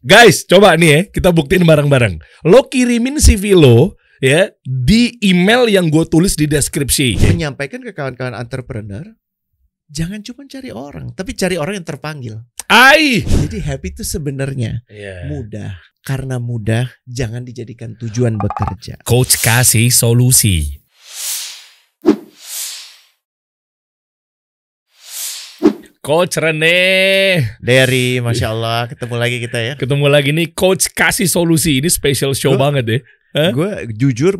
Guys, coba nih ya, kita buktiin bareng-bareng. Lo kirimin CV lo ya di email yang gue tulis di deskripsi. Menyampaikan ke kawan-kawan entrepreneur, jangan cuma cari orang, tapi cari orang yang terpanggil. Jadi happy itu sebenarnya mudah. Karena mudah, jangan dijadikan tujuan bekerja. Coach kasih solusi. Coach Rene Dari Masya Allah, ketemu lagi kita ya. Ketemu lagi nih Coach kasih solusi. Ini special show banget deh. Gue jujur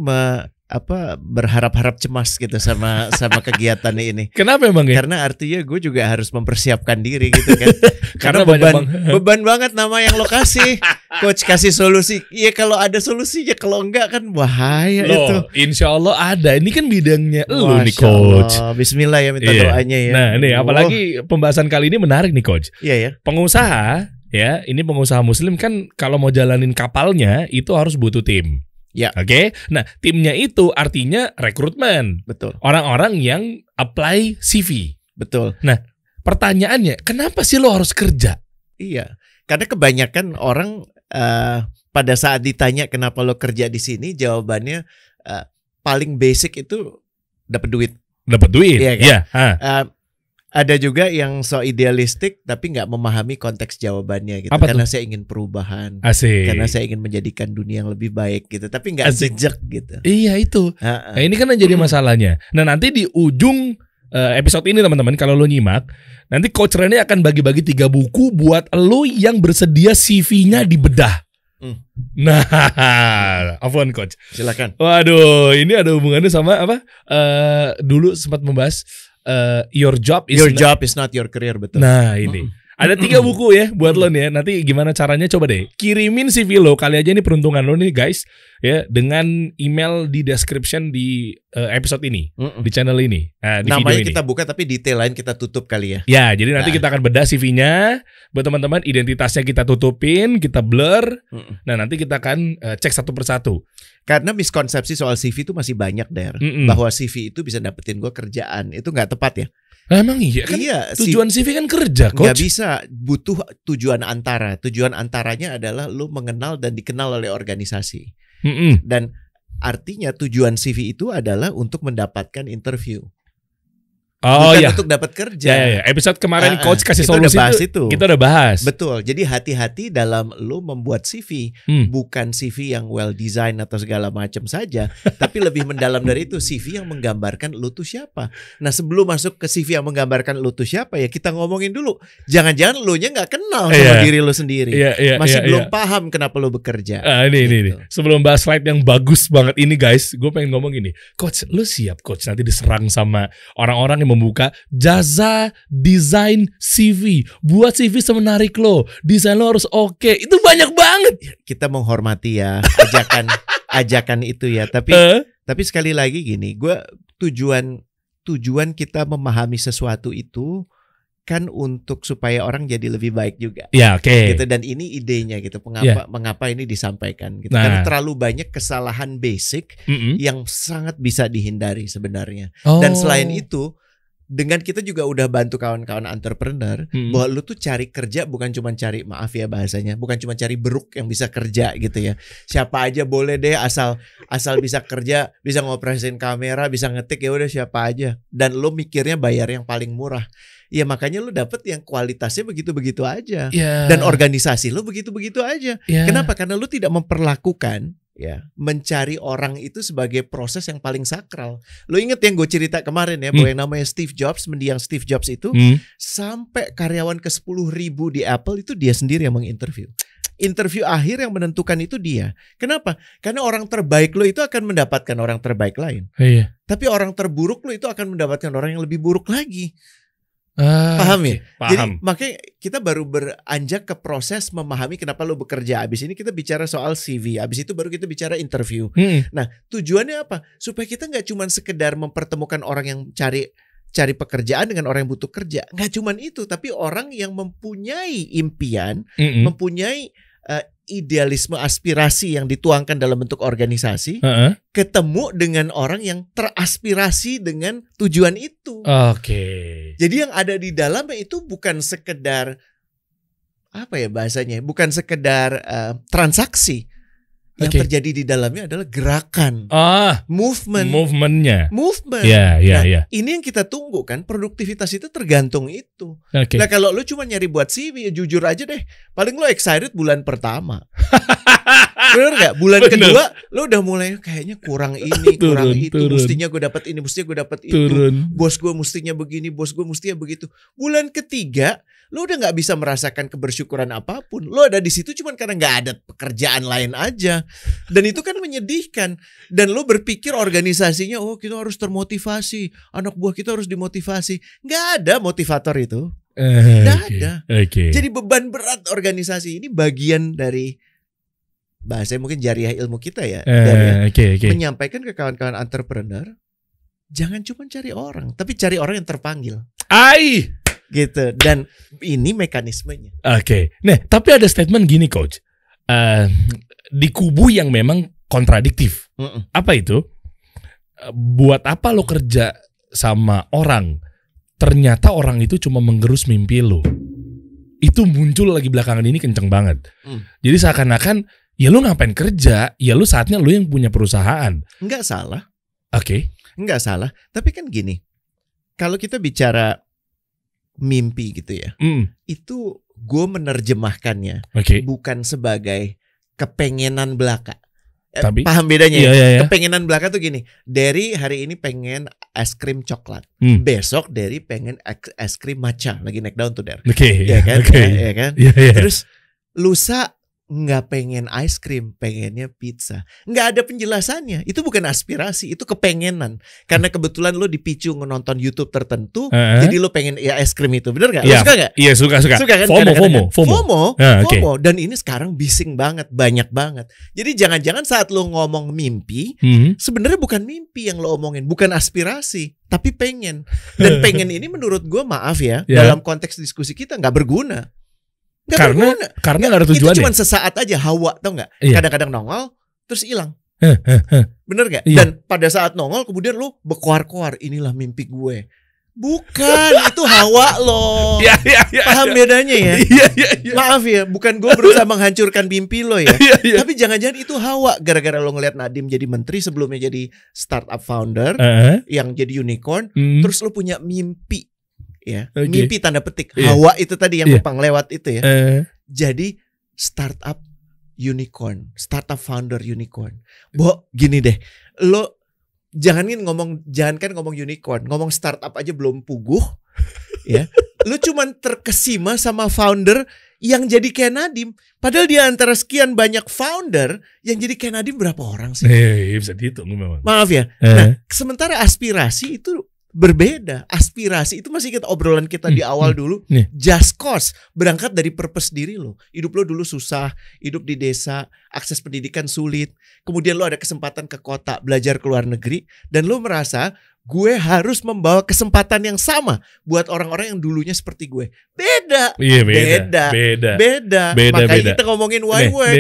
berharap-harap cemas gitu sama kegiatan ini. Kenapa emang ya? Karena artinya gue juga harus mempersiapkan diri gitu kan. Karena beban banget nama yang lo kasih. Coach kasih solusi. Iya kalau ada solusinya, kalau enggak kan bahaya itu. Insya Allah ada. Ini kan bidangnya lo nih Coach. Bismillah ya, minta doanya ya. Nah nih apalagi pembahasan kali ini menarik nih Coach. Iya ya. Pengusaha ya, ini pengusaha muslim kan kalau mau jalanin kapalnya itu harus butuh tim. Ya. Oke. Nah, timnya itu artinya rekrutmen. Betul. Orang-orang yang apply CV. Betul. Nah, pertanyaannya, kenapa sih lo harus kerja? Iya. Karena kebanyakan orang pada saat ditanya kenapa lo kerja di sini, jawabannya paling basic itu dapat duit. Dapat duit. Iya kan? Yeah. Ada juga yang so idealistik tapi nggak memahami konteks jawabannya gitu. Apa karena tuh? Saya ingin perubahan. Asik. Karena saya ingin menjadikan dunia yang lebih baik gitu. Tapi nggak sejak gitu. Iya itu. Nah, ini kan yang jadi masalahnya. Nah nanti di ujung episode ini teman-teman, kalau lo nyimak, nanti Coach Rene akan bagi-bagi 3 buku buat lo yang bersedia CV-nya dibedah. Nah, afwan Coach. Silakan. Waduh, ini ada hubungannya sama apa? Dulu sempat membahas your job is not your career, betul. Nah ini ada 3 buku ya buat lo nih ya. Nanti gimana caranya coba deh kirimin CV lo, kali aja ini peruntungan lo nih guys ya, dengan email di description di episode ini, di channel ini, di namanya video ini. Kita buka tapi detail lain kita tutup kali ya. Ya jadi nanti kita akan bedah CV-nya buat teman-teman, identitasnya kita tutupin, kita blur. Nah nanti kita akan cek satu persatu. Karena miskonsepsi soal CV itu masih banyak Der. Bahwa CV itu bisa dapetin gue kerjaan. Itu gak tepat ya. Nah, emang iya kan? Iya, tujuan CV kan kerja Coach. Gak bisa, butuh tujuan antara. Tujuan antaranya adalah lu mengenal dan dikenal oleh organisasi. Dan artinya tujuan CV itu adalah untuk mendapatkan interview. Oh iya, untuk dapat kerja. Ya. Episode kemarin Coach kasih solusi itu kita udah bahas. Betul. Jadi hati-hati dalam lu membuat CV, bukan CV yang well design atau segala macam saja, tapi lebih mendalam dari itu, CV yang menggambarkan lu tuh siapa. Nah sebelum masuk ke CV yang menggambarkan lu tuh siapa ya, kita ngomongin dulu. Jangan-jangan lu nya nggak kenal sama diri lu sendiri. Masih belum paham kenapa lu bekerja. Ini. Sebelum bahas slide yang bagus banget ini guys, gue pengen ngomong ini. Coach, lu siap Coach nanti diserang sama orang-orang yang membuka jasa desain CV, buat CV semenarik lo, desain lo harus oke. Itu banyak banget. Kita menghormati ya ajakan itu ya, tapi sekali lagi gini, gue tujuan kita memahami sesuatu itu kan untuk supaya orang jadi lebih baik juga. Ya, oke. Gitu, dan ini idenya gitu. Mengapa ini disampaikan gitu. Nah. Karena terlalu banyak kesalahan basic yang sangat bisa dihindari sebenarnya. Dan selain itu, dengan kita juga udah bantu kawan-kawan entrepreneur bahwa lu tuh cari kerja bukan cuma cari, maaf ya bahasanya, bukan cuma cari beruk yang bisa kerja gitu ya. Siapa aja boleh deh, asal bisa kerja, bisa ngoperasiin kamera, bisa ngetik, ya udah siapa aja. Dan lu mikirnya bayar yang paling murah. Ya makanya lu dapet yang kualitasnya begitu-begitu aja. Dan organisasi lu begitu-begitu aja. Kenapa? Karena lu tidak memperlakukan mencari orang itu sebagai proses yang paling sakral. Lo inget yang gue cerita kemarin ya, bahwa yang namanya Steve Jobs, mendiang Steve Jobs itu sampai karyawan ke 10.000 di Apple itu dia sendiri yang menginterview. Interview akhir yang menentukan itu dia. Kenapa? Karena orang terbaik lo itu akan mendapatkan orang terbaik lain. Tapi orang terburuk lo itu akan mendapatkan orang yang lebih buruk lagi. Paham ya? Paham. Jadi makanya kita baru beranjak ke proses memahami kenapa lo bekerja. Abis ini kita bicara soal CV. Abis itu baru kita bicara interview. Nah tujuannya apa? Supaya kita nggak cuma sekedar mempertemukan orang yang cari pekerjaan dengan orang yang butuh kerja. Nggak cuma itu, tapi orang yang mempunyai impian, mempunyai idealisme aspirasi yang dituangkan dalam bentuk organisasi, ketemu dengan orang yang teraspirasi dengan tujuan itu. Oke. Jadi yang ada di dalamnya itu bukan sekedar apa ya bahasanya? Bukan sekedar transaksi. Yang terjadi di dalamnya adalah gerakan, movementnya. Ya. Ini yang kita tunggu kan, produktivitas itu tergantung itu. Nah kalau lu cuma nyari buat CV, jujur aja deh, paling lu excited bulan pertama. Bener gak? Bulan kedua lu udah mulai kayaknya kurang ini, kurang itu. Mestinya gue dapat ini, mestinya gue dapat itu. Bos gue mestinya begini, bos gue mestinya begitu. Bulan ketiga lu udah gak bisa merasakan kebersyukuran apapun. Lu ada di situ cuma karena gak ada pekerjaan lain aja. Dan itu kan menyedihkan. Dan lu berpikir organisasinya, oh kita harus termotivasi, anak buah kita harus dimotivasi. Gak ada motivator itu. Gak ada. Jadi beban berat organisasi ini bagian dari bahasanya mungkin jariah ilmu kita ya. Menyampaikan ke kawan-kawan entrepreneur, jangan cuma cari orang, tapi cari orang yang terpanggil. Gitu. Dan ini mekanismenya. Nah, tapi ada statement gini coach, di kubu yang memang kontradiktif. Apa itu? Buat apa lo kerja sama orang, ternyata orang itu cuma menggerus mimpi lo. Itu muncul lagi belakangan ini kenceng banget. Jadi seakan-akan ya lu ngapain kerja, ya lu saatnya lu yang punya perusahaan. Enggak salah. Enggak salah. Tapi kan gini, kalau kita bicara mimpi gitu ya, itu gue menerjemahkannya bukan sebagai kepengenan belaka. Paham bedanya ya? Kepengenan belaka tuh gini, Derry hari ini pengen es krim coklat, besok Derry pengen es krim matcha, lagi naik daun tuh Der. Ya kan? Terus lusa nggak pengen ice cream, pengennya pizza. Nggak ada penjelasannya. Itu bukan aspirasi, itu kepengenan. Karena kebetulan lo dipicu nonton YouTube tertentu, jadi lo pengen ya es krim itu. Bener nggak? Lo suka nggak? Iya suka. Kan? FOMO. Dan ini sekarang bising banget, banyak banget. Jadi jangan-jangan saat lo ngomong mimpi, sebenarnya bukan mimpi yang lo omongin, bukan aspirasi, tapi pengen. Dan pengen ini menurut gue, maaf ya, dalam konteks diskusi kita nggak berguna. Karena nggak ada tujuannya. Itu cuma sesaat aja, hawa, tau nggak? Kadang-kadang nongol terus hilang. Bener nggak? Dan pada saat nongol kemudian lu berkoar-koar, inilah mimpi gue. Bukan, itu hawa lo. Paham bedanya ya? Maaf ya, bukan gue berusaha menghancurkan mimpi lo ya. Tapi jangan-jangan itu hawa gara-gara lo ngeliat Nadiem jadi menteri, sebelumnya jadi startup founder, yang jadi unicorn, terus lo punya mimpi. Mimpi tanda petik, hawa itu tadi yang numpang lewat itu ya. Jadi startup unicorn, startup founder unicorn. Gini deh, lo jangankan ngomong unicorn, ngomong startup aja belum puguh, ya. Lo cuman terkesima sama founder yang jadi kayak Nadiem. Padahal di antara sekian banyak founder yang jadi kayak Nadiem berapa orang sih? Bisa dihitung memang. Maaf ya. Nah, sementara aspirasi itu berbeda. Aspirasi itu masih kita obrolan kita di awal dulu. Just cause, berangkat dari purpose diri lo. Hidup lo dulu susah, hidup di desa, akses pendidikan sulit. Kemudian lo ada kesempatan ke kota, belajar ke luar negeri, dan lo merasa gue harus membawa kesempatan yang sama buat orang-orang yang dulunya seperti gue. Beda. Makanya kita ngomongin why work.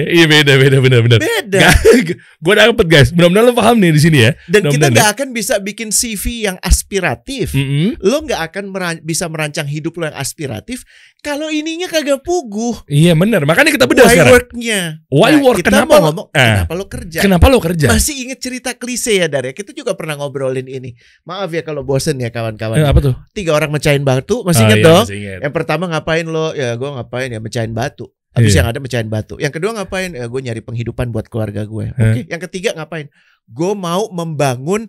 Beda. Gue dapet guys. Benar-benar lo paham nih di sini ya. Dan kita nggak akan bisa bikin CV yang aspiratif. Lo nggak akan bisa merancang hidup lo yang aspiratif kalau ininya kagak puguh. Iya benar. Makanya kita bedah sekarang. Why work? Kita mau ngomong kenapa lo kerja. Masih inget cerita klise ya Darya. Kita juga pernah ngobrolin ini. Maaf ya kalau bosen ya kawan-kawan. Apa tuh? 3 orang mecahin batu. Masih inget dong? Yang pertama ngapain lo? Ya gue ngapain ya mecahin batu. Habis yang ada mecahin batu. Yang kedua ngapain? Ya gue nyari penghidupan buat keluarga gue. Yang ketiga ngapain? Gue mau membangun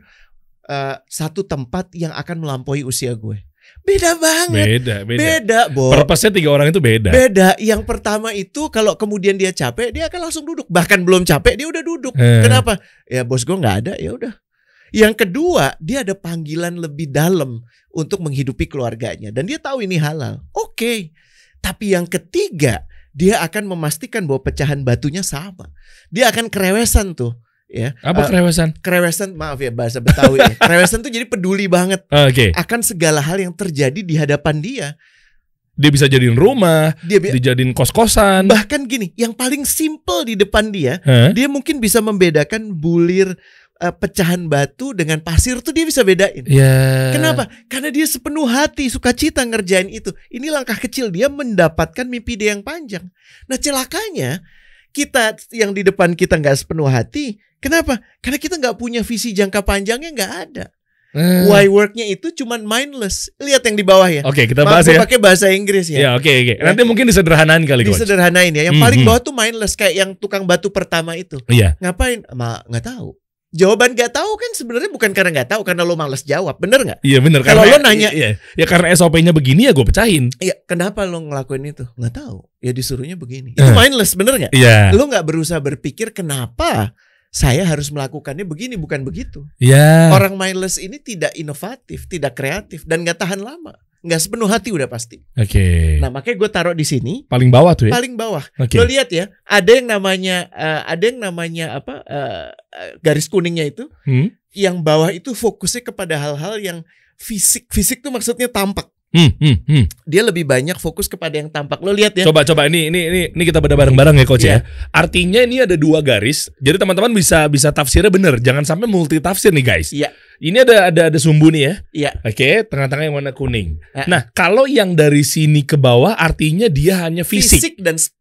satu tempat yang akan melampaui usia gue. Beda banget. Beda. Purpose-nya 3 orang itu beda. Yang pertama itu kalau kemudian dia capek, dia akan langsung duduk. Bahkan belum capek dia udah duduk. Kenapa? Ya bos gue nggak ada, ya udah. Yang kedua, dia ada panggilan lebih dalam untuk menghidupi keluarganya. Dan dia tahu ini halal. Oke. Tapi yang ketiga, dia akan memastikan bahwa pecahan batunya sama. Dia akan kerewesan tuh. Ya. Apa kerewesan? Kerewesan, maaf ya bahasa Betawi. Kerewesan tuh jadi peduli banget akan segala hal yang terjadi di hadapan dia. Dia bisa jadiin rumah, dijadiin kos-kosan. Bahkan gini, yang paling simple di depan dia, dia mungkin bisa membedakan bulir pecahan batu dengan pasir tuh dia bisa bedain. Kenapa? Karena dia sepenuh hati sukacita ngerjain itu. Ini langkah kecil dia mendapatkan mimpi dia yang panjang. Nah celakanya kita yang di depan kita nggak sepenuh hati. Kenapa? Karena kita nggak punya visi jangka panjangnya, nggak ada. Why worknya itu cuman mindless. Lihat yang di bawah ya. Oke, kita bahas ya. Pakai bahasa Inggris ya. Oke. Nanti mungkin disederhanain kali, Coach. Disederhanain ya. Yang paling bawah tuh mindless, kayak yang tukang batu pertama itu. Ngapain? Nggak tahu. Jawaban nggak tahu kan sebenarnya bukan karena nggak tahu, karena lo malas jawab, bener nggak? Iya bener. Kalau lo nanya, ya karena SOP-nya begini ya gue pecahin. Iya, kenapa lo ngelakuin itu? Nggak tahu. Ya disuruhnya begini. Itu mindless, bener nggak? Iya. Lo nggak berusaha berpikir kenapa saya harus melakukannya begini, bukan begitu. Iya. Orang mindless ini tidak inovatif, tidak kreatif, dan nggak tahan lama. Nggak sepenuh hati udah pasti. Oke. Nah makanya gue taruh di sini. Paling bawah tuh ya. Paling bawah. Lo lihat ya, ada yang namanya apa? Garis kuningnya itu. Yang bawah itu fokusnya kepada hal-hal yang fisik. Fisik tuh maksudnya tampak. Dia lebih banyak fokus kepada yang tampak. Lo lihat ya. Coba ini kita beda bareng-bareng ya Coach ya. Artinya ini ada 2 garis. Jadi teman-teman bisa tafsirnya bener. Jangan sampai multi tafsir nih guys. Iya. Ini ada sumbu nih ya. Iya. Oke, tengah-tengah yang warna kuning. Nah, kalau yang dari sini ke bawah artinya dia hanya fisik. Fisik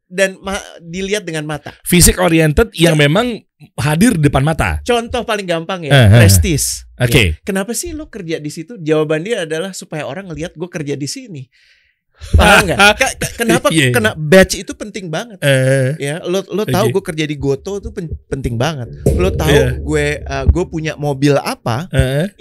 dan dilihat dengan mata. Fisik oriented yang memang hadir di depan mata. Contoh paling gampang ya, prestis. Oke. Kenapa sih lo kerja di situ? Jawaban dia adalah supaya orang ngelihat gue kerja di sini. Paham nggak? Kenapa? Karena badge itu penting banget. Ya, lo tahu gue kerja di Goto itu penting banget. Lo tahu gue punya mobil apa?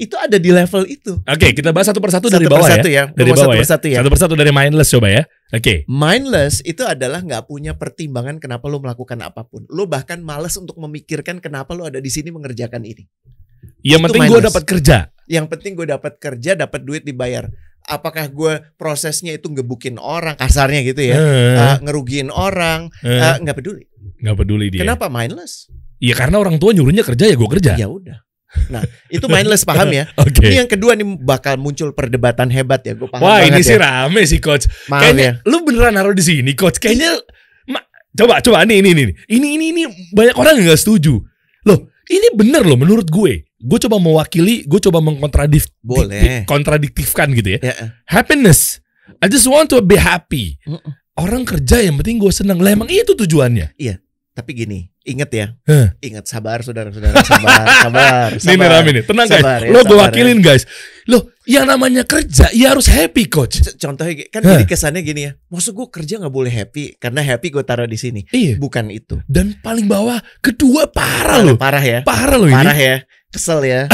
Itu ada di level itu. Oke, kita bahas satu persatu dari bawah ya. Dari bawah ya. Satu persatu dari mindless coba ya. Oke. Mindless itu adalah nggak punya pertimbangan kenapa lo melakukan apapun. Lo bahkan malas untuk memikirkan kenapa lo ada di sini mengerjakan ini. Yang penting gue dapat kerja. Yang penting gue dapat kerja, dapat duit, dibayar. Apakah gue prosesnya itu ngebukin orang, kasarnya gitu ya, ngerugiin orang, nggak peduli. Nggak peduli dia. Kenapa mindless? Iya karena orang tua nyuruhnya kerja ya gue kerja. Ya udah. Nah itu mindless, paham ya? Ini yang kedua nih bakal muncul perdebatan hebat ya, gue paham. Wah ini sih rame sih Coach. Maaf kayaknya ya. Lu beneran naruh di sini Coach. Kayaknya coba ini banyak orang yang nggak setuju. Loh ini bener loh menurut gue. Gue coba mewakili, gue coba kontradiktifkan gitu ya. Happiness, I just want to be happy. Orang kerja yang penting gue senang. Lah emang itu tujuannya. Iya, tapi gini, ingat ya, ingat sabar saudara-saudara, sabar. Ini rame nih, tenang sabar, guys. Lo gue wakilin guys. Lo yang namanya kerja, ya harus happy Coach. Contohnya kan jadi kesannya gini ya. Maksud gue kerja nggak boleh happy karena happy gue taruh di sini. Iya. Bukan itu. Dan paling bawah kedua parah loh. Parah ya. Parah loh ini. Parah ya. Kesel ya.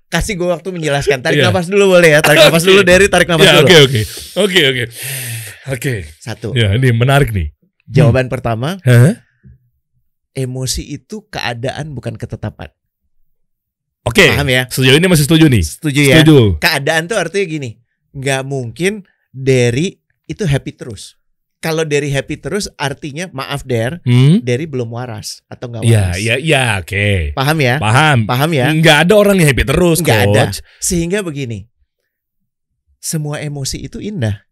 Kasih gue waktu menjelaskan. Tarik nafas dulu boleh ya. Tarik nafas dulu dari tarik nafas dulu. Oke. Satu. Ya ini menarik nih. Jawaban pertama. Emosi itu keadaan bukan ketetapan. Oke. Paham ya? Sejauh ini masih setuju nih. Setuju ya. Keadaan tuh artinya gini. Nggak mungkin Derry itu happy terus. Kalau Derry happy terus artinya maaf Derry belum waras atau nggak waras. Ya, oke. Paham ya? Paham ya? Nggak ada orang yang happy terus, nggak Coach. ada. Sehingga begini, semua emosi itu indah.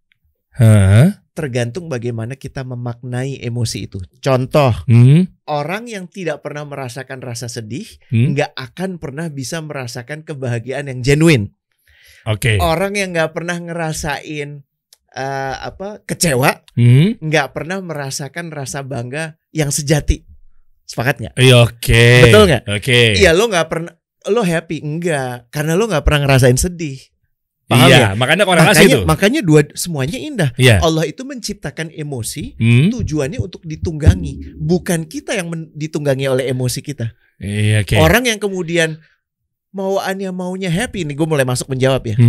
Tergantung bagaimana kita memaknai emosi itu. Contoh, orang yang tidak pernah merasakan rasa sedih, nggak akan pernah bisa merasakan kebahagiaan yang genuine. Oke. Orang yang nggak pernah ngerasain kecewa, nggak pernah merasakan rasa bangga yang sejati. Sepakat nggak? Iya, oke. Betul nggak? Oke. Iya, lo nggak pernah, lo happy enggak? Karena lo nggak pernah ngerasain sedih. Paham ya? Makanya korelasi itu. Makanya semuanya indah. Allah itu menciptakan emosi, tujuannya untuk ditunggangi, bukan kita yang ditunggangi oleh emosi kita. Iya, oke. Orang yang kemudian maunya happy, nih gue mulai masuk menjawab ya.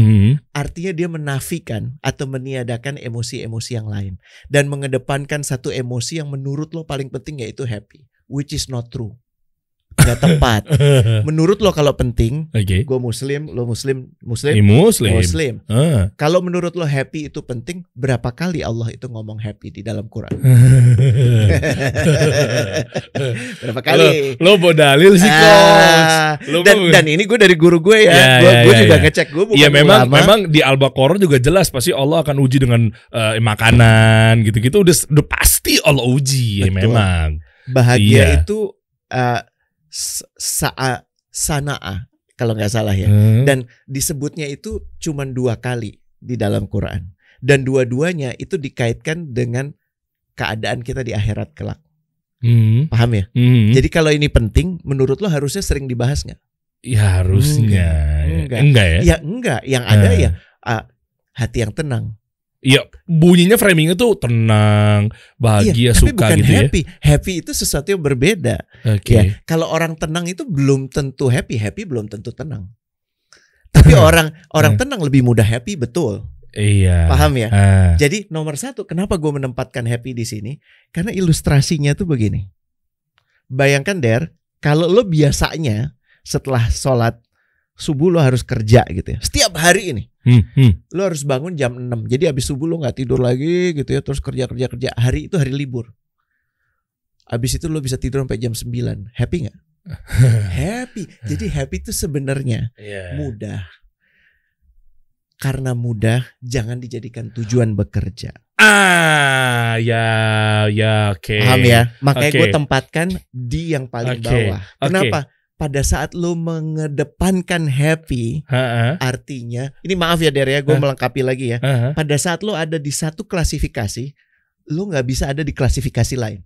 Artinya dia menafikan atau meniadakan emosi-emosi yang lain dan mengedepankan satu emosi yang menurut lo paling penting, yaitu happy, which is not true. Gak tepat. Menurut lo kalau penting, gue muslim, lo muslim. Kalau menurut lo happy itu penting, berapa kali Allah itu ngomong happy di dalam Quran? Berapa kali? Lo mau dalil sih Coach. Dan ini gue dari guru gue ya. Gue juga ngecek. Gue bukan ulama. Memang di Al-Baqarah juga jelas pasti Allah akan uji dengan makanan gitu-gitu. Udah pasti Allah uji. Betul. Memang bahagia itu Sana'a kalau nggak salah ya. Dan disebutnya itu cuma 2 kali di dalam Quran. Dan dua-duanya itu dikaitkan dengan keadaan kita di akhirat kelak. Paham ya? Jadi kalau ini penting, menurut lo harusnya sering dibahas nggak? Ya harusnya. Enggak ya? Ya enggak. Yang ada ya hati yang tenang. Iya, bunyinya framingnya tuh tenang, bahagia, tapi suka bukan gitu happy. ya. Happy itu sesuatu yang berbeda. Ya, kalau orang tenang itu belum tentu happy, happy belum tentu tenang. Tapi orang tenang lebih mudah happy, betul. Iya. Paham ya? Jadi nomor 1, kenapa gue menempatkan happy di sini? Karena ilustrasinya tuh begini. Bayangkan Der, kalau lo biasanya setelah sholat subuh lo harus kerja gitu ya. Setiap hari ini. Lo harus bangun jam 6. Jadi habis subuh lo gak tidur lagi gitu ya. Terus kerja. Hari itu hari libur. Habis itu lo bisa tidur sampai jam 9. Happy gak? Happy. Jadi happy itu sebenarnya mudah. Karena mudah, jangan dijadikan tujuan bekerja. Oke. Paham ya? Makanya gue tempatkan di yang paling bawah. Kenapa? Pada saat lo mengedepankan happy, artinya, ini maaf ya Der ya, gue melengkapi lagi ya. Pada saat lo ada di satu klasifikasi, lo nggak bisa ada di klasifikasi lain.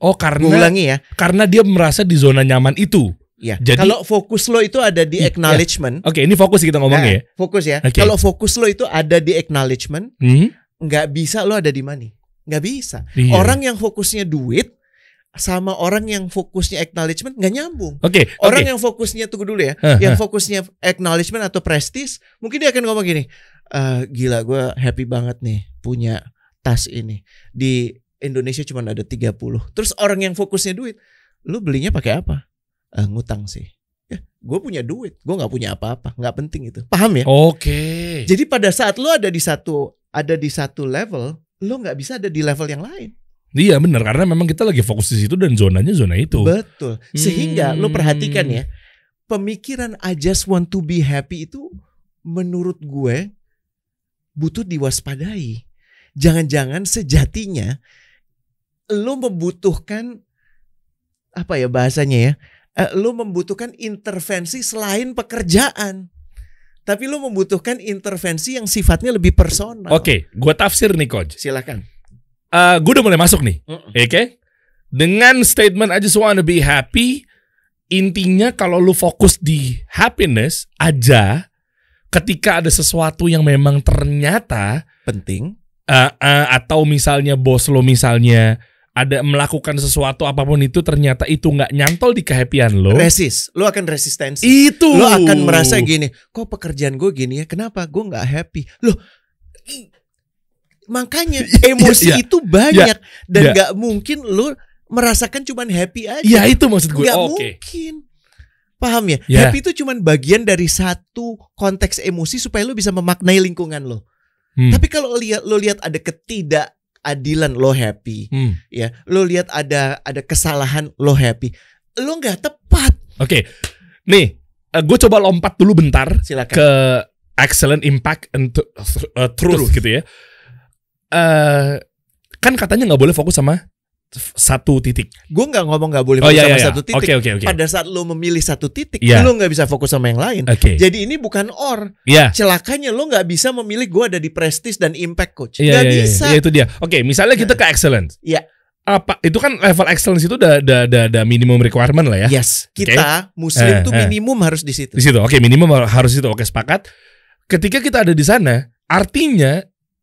Oh, karena gue ulangi ya, karena dia merasa di zona nyaman itu. Ya. Jadi, kalau fokus lo itu ada di acknowledgement. Oke, ini fokus kita ngomongnya ya. Fokus ya. Kalau fokus lo itu ada di acknowledgement, nggak bisa lo ada di money. Nggak bisa. Orang yang fokusnya duit sama orang yang fokusnya acknowledgement nggak nyambung. Orang yang fokusnya, tunggu dulu ya, yang fokusnya acknowledgement atau prestige, mungkin dia akan ngomong gini, gila gue happy banget nih punya tas ini. Di Indonesia cuma ada 30. Terus orang yang fokusnya duit, lu belinya pakai apa? Ngutang sih. Ya, gue punya duit, gue nggak punya apa-apa, nggak penting itu. Paham ya? Jadi pada saat lu ada di satu level, lu nggak bisa ada di level yang lain. Iya benar, karena memang kita lagi fokus di situ dan zonanya zona itu. Betul. Sehingga lo perhatikan ya, pemikiran I just want to be happy itu menurut gue butuh diwaspadai. Jangan-jangan sejatinya lo membutuhkan apa ya bahasanya ya? Lo membutuhkan intervensi selain pekerjaan. Tapi lo membutuhkan intervensi yang sifatnya lebih personal. Oke, gue tafsir nih Coach. Silakan. Gue udah mulai masuk nih, oke? Dengan statement I just wanna be happy, intinya kalau lu fokus di happiness aja, ketika ada sesuatu yang memang ternyata penting, atau misalnya bos lo misalnya ada melakukan sesuatu apapun itu ternyata itu nggak nyantol di kehappyan lo, lo akan resistensi. Itu lo akan merasa gini, kok pekerjaan gue gini ya? Kenapa gue nggak happy? Makanya emosi itu banyak dan gak mungkin lu merasakan cuman happy aja. Ya itu maksud gue. Gak mungkin. Paham ya? Happy itu cuman bagian dari satu konteks emosi supaya lu bisa memaknai lingkungan lo. Tapi kalau lo lihat ada ketidakadilan lo happy, ya, lo lihat ada kesalahan lo happy, lo nggak tepat. Oke. Nih, gue coba lompat dulu bentar. Silakan. Ke excellent impact and truth gitu ya. Kan katanya nggak boleh fokus sama satu titik. Gue nggak ngomong nggak boleh fokus sama satu titik. Okay. Pada saat lo memilih satu titik, lo nggak bisa fokus sama yang lain. Jadi ini bukan celakanya lo nggak bisa memilih gue ada di prestige dan impact Coach. Nggak bisa. Iya itu dia. Oke, misalnya kita ke excellence. Iya. Apa itu kan level excellence itu udah minimum requirement lah ya. Yes. Kita Muslim tuh minimum harus di situ. Di situ. Oke, minimum harus itu. Oke, sepakat. Ketika kita ada di sana, artinya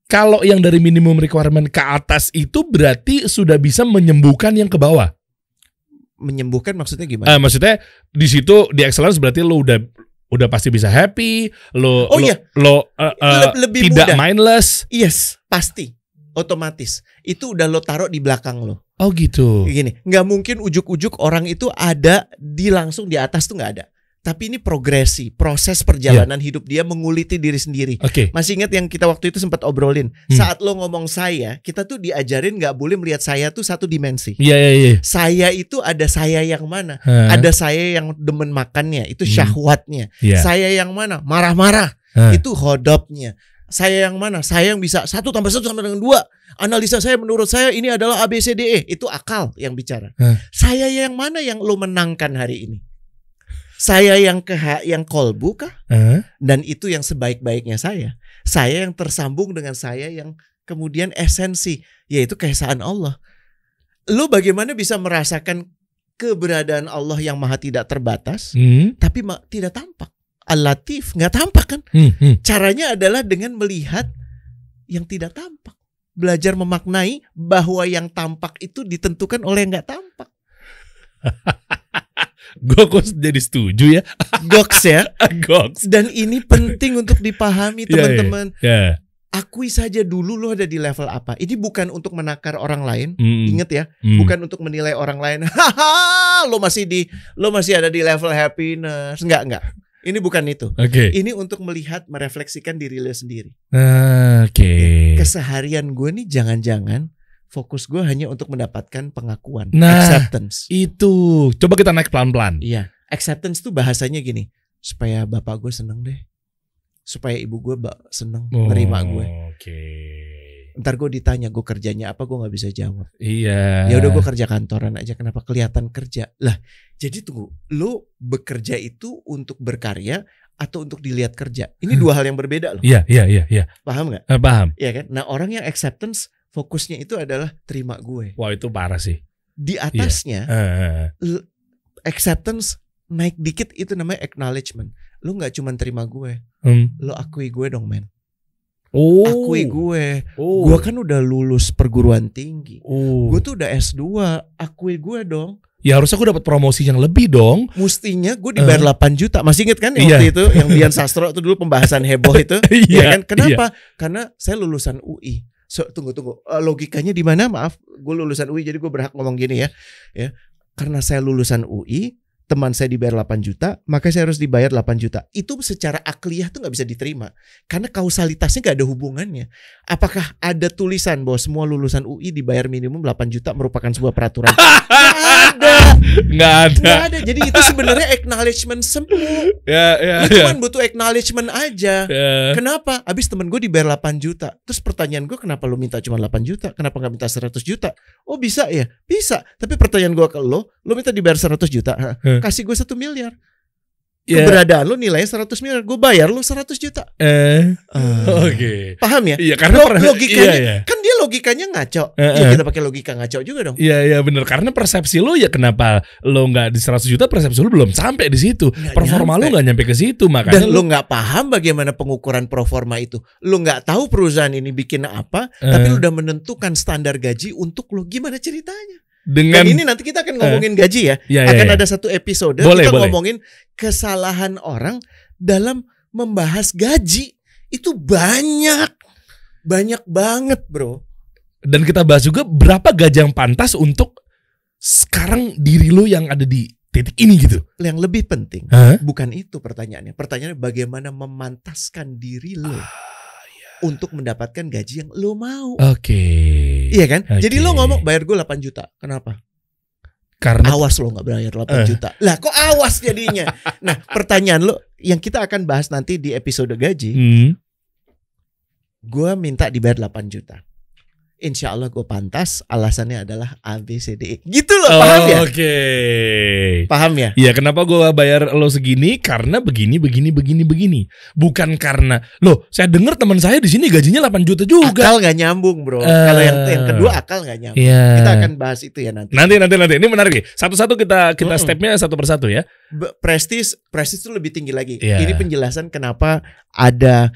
kalau yang dari minimum requirement ke atas itu berarti sudah bisa menyembuhkan yang ke bawah. Menyembuhkan maksudnya gimana? Maksudnya di situ di excellence berarti lo udah pasti bisa happy, lo lebih tidak mudah. mindless. Yes, pasti. Otomatis. Itu udah lo taruh di belakang lo. Oh gitu. Gini, nggak mungkin ujuk-ujuk orang itu ada langsung di atas tuh nggak ada. Tapi ini progresi, proses perjalanan hidup dia menguliti diri sendiri. Masih ingat yang kita waktu itu sempat obrolin. Saat lo ngomong saya, kita tuh diajarin gak boleh melihat saya tuh satu dimensi. Saya itu ada saya yang mana? Ada saya yang demen makannya, itu syahwatnya. Saya yang mana? Marah-marah, itu hodopnya. Saya yang mana? Saya yang bisa 1 tambah 1 sama dengan 2. Analisa saya menurut saya ini adalah ABCDE. Itu akal yang bicara. Saya yang mana yang lo menangkan hari ini? Saya yang yang kolbu kah? Dan itu yang sebaik-baiknya saya. Saya yang tersambung dengan saya yang kemudian esensi, yaitu keesaan Allah. Lo bagaimana bisa merasakan keberadaan Allah yang maha tidak terbatas, tapi tidak tampak? Al-Latif, nggak tampak kan? Caranya adalah dengan melihat yang tidak tampak. Belajar memaknai bahwa yang tampak itu ditentukan oleh yang nggak tampak. Gue kok jadi setuju ya. Goks ya. Goks. Dan ini penting untuk dipahami teman-teman. Yeah. Akui saja dulu lo ada di level apa. Ini bukan untuk menakar orang lain. Ingat ya, bukan untuk menilai orang lain. Haha, lo masih ada di level happiness. Enggak. Ini bukan itu. Ini untuk melihat, merefleksikan diri lo sendiri. Keseharian gue nih jangan-jangan fokus gue hanya untuk mendapatkan pengakuan, acceptance. Itu. Coba kita naik pelan-pelan. Iya, acceptance tuh bahasanya gini, supaya bapak gue seneng deh, supaya ibu gue seneng nerima gue. Ntar gue ditanya gue kerjanya apa, gue nggak bisa jawab. Iya. Ya udah gue kerja kantoran aja, kenapa kelihatan kerja? Lah, jadi tunggu, lo bekerja itu untuk berkarya atau untuk dilihat kerja? Ini dua hal yang berbeda loh. Iya. Paham nggak? Paham. Iya kan? Nah, orang yang acceptance fokusnya itu adalah terima gue. Wah, itu parah sih. Di atasnya acceptance naik dikit, itu namanya acknowledgement. Lu nggak cuma terima gue, lu akui gue dong, men. Akui gue. Gue kan udah lulus perguruan tinggi. Gue tuh udah S2. Akui gue dong. Ya harusnya gue dapat promosi yang lebih dong. Mestinya gue dibayar 8 juta. Masih inget kan yang waktu itu yang Dian Sastro itu dulu pembahasan heboh itu? Ya kan? Kenapa? Karena saya lulusan UI. Tunggu. Logikanya di mana? Maaf, gue lulusan UI jadi gue berhak ngomong gini ya. Karena saya lulusan UI, teman saya dibayar 8 juta, maka saya harus dibayar 8 juta. Itu secara akliyah tuh gak bisa diterima. Karena kausalitasnya gak ada hubungannya. Apakah ada tulisan bahwa semua lulusan UI dibayar minimum 8 juta merupakan sebuah peraturan? Gak ada. Jadi itu sebenarnya acknowledgement semu. Lu cuma butuh acknowledgement aja. Kenapa? Abis temen gue dibayar 8 juta. Terus pertanyaan gue, kenapa lu minta cuma 8 juta? Kenapa gak minta 100 juta? Oh bisa ya? Bisa. Tapi pertanyaan gue ke lo minta dibayar 100 juta. Kasih gue 1 miliar. Keberadaan lo nilainya 100 miliar, gue bayar lo 100 juta. Paham ya? Iya, karena logikanya kan dia logikanya ngaco. Ya kita pakai logika ngaco juga dong. Iya benar, karena persepsi lo ya kenapa lo nggak di 100 juta, persepsi lo belum sampai di situ. Performa lo nggak nyampe ke situ, makanya. Dan lo nggak paham bagaimana pengukuran performa itu. Lo nggak tahu perusahaan ini bikin apa, tapi lo udah menentukan standar gaji untuk lo. Gimana ceritanya? Dan ini nanti kita akan ngomongin gaji ya. Akan ada satu episode kita ngomongin kesalahan orang dalam membahas gaji. Itu banyak banget, bro. Dan kita bahas juga berapa gaji yang pantas untuk sekarang diri lo yang ada di titik ini gitu. Yang lebih penting bukan itu pertanyaannya. Pertanyaannya bagaimana memantaskan diri lo untuk mendapatkan gaji yang lo mau. Iya kan? Jadi lo ngomong bayar gue 8 juta. Kenapa? Karena awas lo gak bayar 8 juta. Lah kok awas jadinya? Nah, pertanyaan lo yang kita akan bahas nanti di episode gaji. Gue minta dibayar 8 juta. Insya Allah gue pantas. Alasannya adalah ABCDE. Gitu loh, paham ya? Paham ya? Iya, kenapa gue bayar lo segini? Karena begini. Bukan karena lo. Saya dengar teman saya di sini gajinya 8 juta juga. Akal gak nyambung, bro. Kalau yang kedua akal gak nyambung. Kita akan bahas itu ya nanti. Nanti. Ini menarik nih. Satu-satu kita stepnya satu persatu ya. Prestis itu lebih tinggi lagi. Ini penjelasan kenapa ada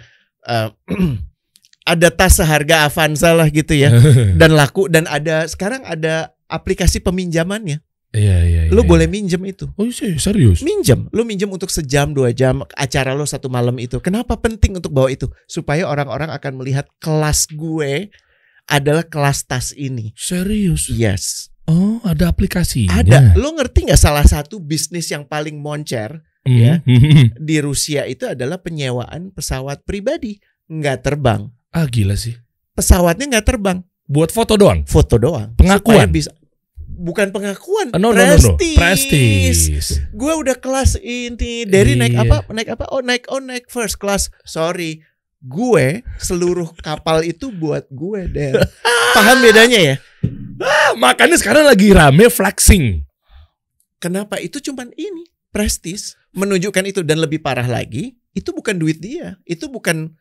ada tas seharga Avanza lah gitu ya, dan laku, dan sekarang ada aplikasi peminjamannya. Iya. Lo boleh minjem itu. Oh serius? Lo minjem untuk sejam 2 jam acara lo 1 malam itu. Kenapa penting untuk bawa itu? Supaya orang-orang akan melihat kelas gue adalah kelas tas ini. Serius? Yes. Oh, ada aplikasinya. Ada. Lo ngerti nggak salah satu bisnis yang paling moncer ya di Rusia itu adalah penyewaan pesawat pribadi nggak terbang. Gila sih. Pesawatnya nggak terbang. Buat foto doang? Foto doang. Pengakuan? Bukan pengakuan. No. Prestis. Gue udah kelas ini. Dari naik apa? Oh naik first class. Sorry. gue seluruh kapal itu buat gue, Del. Paham bedanya ya? Makanya sekarang lagi rame flexing. Kenapa? Itu cuman ini, prestis, menunjukkan itu. Dan lebih parah lagi, itu bukan duit dia. Itu bukan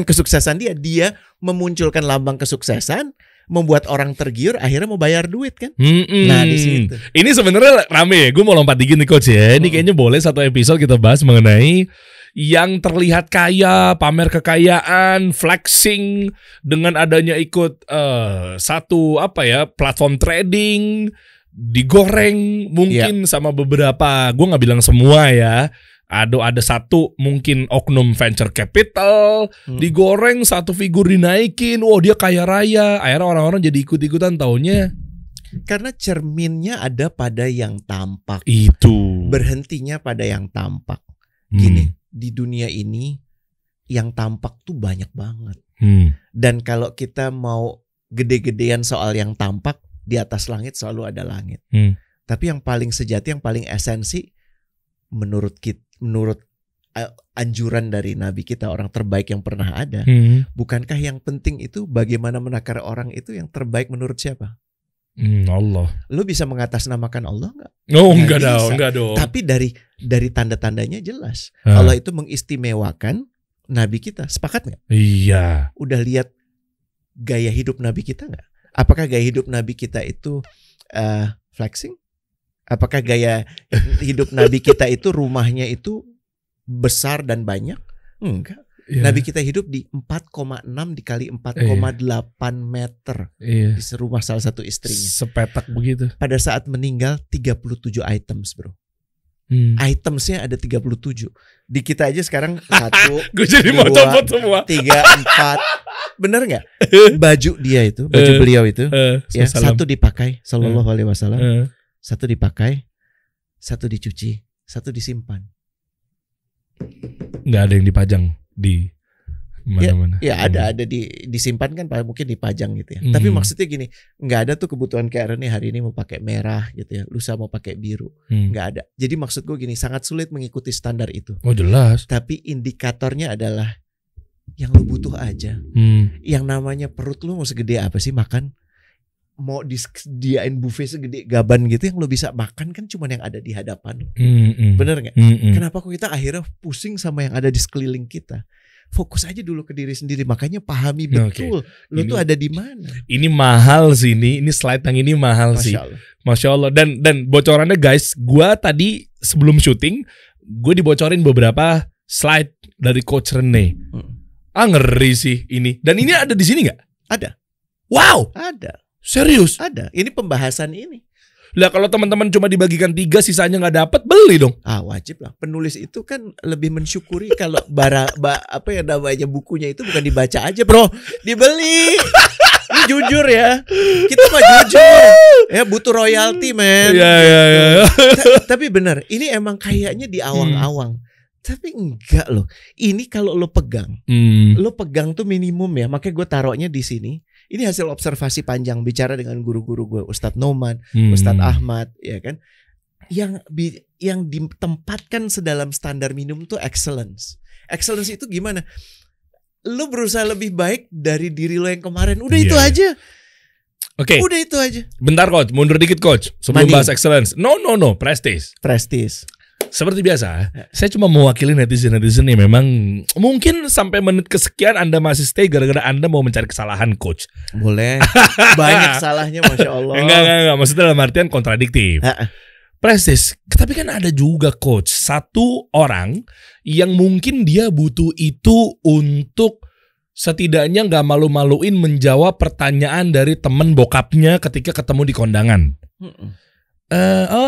kesuksesan dia. Dia memunculkan lambang kesuksesan, membuat orang tergiur, akhirnya mau bayar duit kan. Nah di situ. Ini sebenarnya rame ya. Gue mau lompat dikit nih coach ya. Ini kayaknya boleh satu episode kita bahas mengenai yang terlihat kaya, pamer kekayaan, flexing dengan adanya ikut satu platform trading, digoreng mungkin sama beberapa, gue nggak bilang semua ya. Ada satu mungkin oknum venture capital digoreng, satu figur dinaikin, dia kaya raya, akhirnya orang-orang jadi ikut-ikutan taunya. Karena cerminnya ada pada yang tampak. Itu. Berhentinya pada yang tampak. Gini. Di dunia ini yang tampak tuh banyak banget. Dan kalau kita mau gede-gedean soal yang tampak, di atas langit selalu ada langit. Tapi yang paling sejati, yang paling esensi, menurut anjuran dari Nabi kita, orang terbaik yang pernah ada, bukankah yang penting itu bagaimana menakar orang itu yang terbaik menurut siapa? Allah. Lu bisa mengatasnamakan Allah nggak? Oh, enggak dong. Tapi dari tanda-tandanya jelas. Allah itu mengistimewakan Nabi kita. Sepakat nggak? Iya. Udah lihat gaya hidup Nabi kita nggak? Apakah gaya hidup Nabi kita itu flexing? Apakah gaya hidup Nabi kita itu rumahnya itu besar dan banyak? Enggak. Yeah. Nabi kita hidup di 4,6 dikali 4,8 meter di rumah salah satu istrinya. Sepetak begitu. Pada saat meninggal 37 items, bro. Itemsnya ada 37. Di kita aja sekarang 1, gue jadi mau copot semua. 3, 4. Bener nggak? Baju dia itu, baju beliau itu, ya, satu dipakai, sallallahu alaihi wasallam, satu dipakai, satu dicuci, satu disimpan. Nggak ada yang dipajang di mana-mana. Ya ada disimpan kan, mungkin dipajang gitu ya. Tapi maksudnya gini, nggak ada tuh kebutuhan kayak nih, hari ini mau pakai merah gitu ya, lusa mau pakai biru, nggak ada. Jadi maksud gue gini, sangat sulit mengikuti standar itu. Oh jelas. Tapi indikatornya adalah yang lu butuh aja. Yang namanya perut lu mau segede apa sih makan? Mau disediain buffet segede gaban gitu, yang lu bisa makan kan cuma yang ada di hadapan lu. Bener gak? Kenapa kok kita akhirnya pusing sama yang ada di sekeliling kita? Fokus aja dulu ke diri sendiri. Makanya pahami betul lu tuh ada di mana. Ini mahal sih, ini slide yang ini mahal sih. Masya Allah. Dan bocorannya guys, gue tadi sebelum syuting gue dibocorin beberapa slide dari Coach Rene. Ngeri sih ini. Dan ini ada di sini nggak? Ada. Wow. Ada. Serius? Ada. Ini pembahasan ini. Lah kalau teman-teman cuma dibagikan 3 sisanya nggak dapat, beli dong. Wajib lah. Penulis itu kan lebih mensyukuri kalau namanya bukunya itu bukan dibaca aja, bro, dibeli. Ini jujur ya. Kita mah jujur. Ya butuh royalti, men. Iya. Tapi benar, ini emang kayaknya di awang-awang. Tapi enggak loh. Ini kalau lo pegang, lo pegang tuh minimum ya. Makanya gue taruhnya di sini. Ini hasil observasi panjang, bicara dengan guru-guru gue, Ustadz Noman, Ustadz Ahmad, ya kan. Yang ditempatkan sedalam standar minimum tuh excellence. Excellence itu gimana? Lo berusaha lebih baik dari diri lo yang kemarin. Udah itu aja. Oke. Udah itu aja. Bentar coach, mundur dikit coach. Sebelum bahas excellence. No, prestige. Seperti biasa, saya cuma mewakili netizen-netizen yang memang mungkin sampai menit kesekian Anda masih stay gara-gara Anda mau mencari kesalahan coach. Boleh. Banyak salahnya, Masya Allah. Enggak. Maksudnya dalam artian kontradiktif. Prestis, tapi kan ada juga coach, satu orang yang mungkin dia butuh itu untuk setidaknya gak malu-maluin menjawab pertanyaan dari temen bokapnya ketika ketemu di kondangan.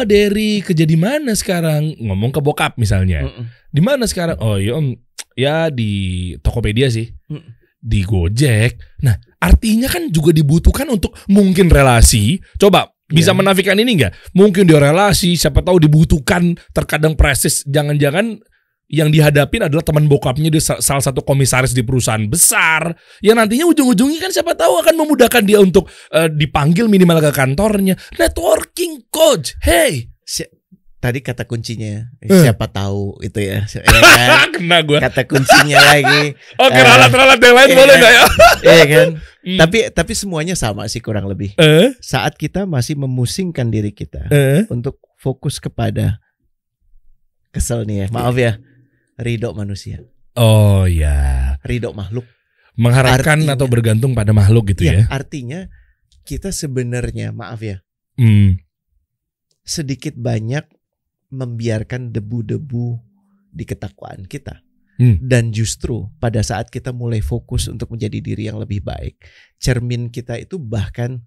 Dari kerja di mana sekarang? Ngomong ke bokap misalnya. Di mana sekarang? Oh iya om, ya di Tokopedia sih. Di Gojek. Nah, artinya kan juga dibutuhkan untuk mungkin relasi. Coba bisa menafikan ini nggak? Mungkin dia relasi, siapa tahu dibutuhkan. Terkadang prestis, jangan-jangan yang dihadapin adalah teman bokapnya, dia salah satu komisaris di perusahaan besar, yang nantinya ujung-ujungnya kan siapa tahu akan memudahkan dia untuk dipanggil minimal ke kantornya. Networking coach, hey. tadi kata kuncinya siapa tahu itu ya kan? Kena gue. Kata kuncinya lagi. Oke, ralat-ralat yang lain boleh nggak ya? Iya kan. Tapi semuanya sama sih kurang lebih. Saat kita masih memusingkan diri kita untuk fokus kepada kesel nih ya, maaf ya, ridho manusia. Oh ya. Ridho makhluk. Mengharapkan artinya, atau bergantung pada makhluk gitu ya. Artinya kita sebenarnya, maaf ya, sedikit banyak membiarkan debu-debu di ketakwaan kita. Dan justru pada saat kita mulai fokus untuk menjadi diri yang lebih baik, cermin kita itu bahkan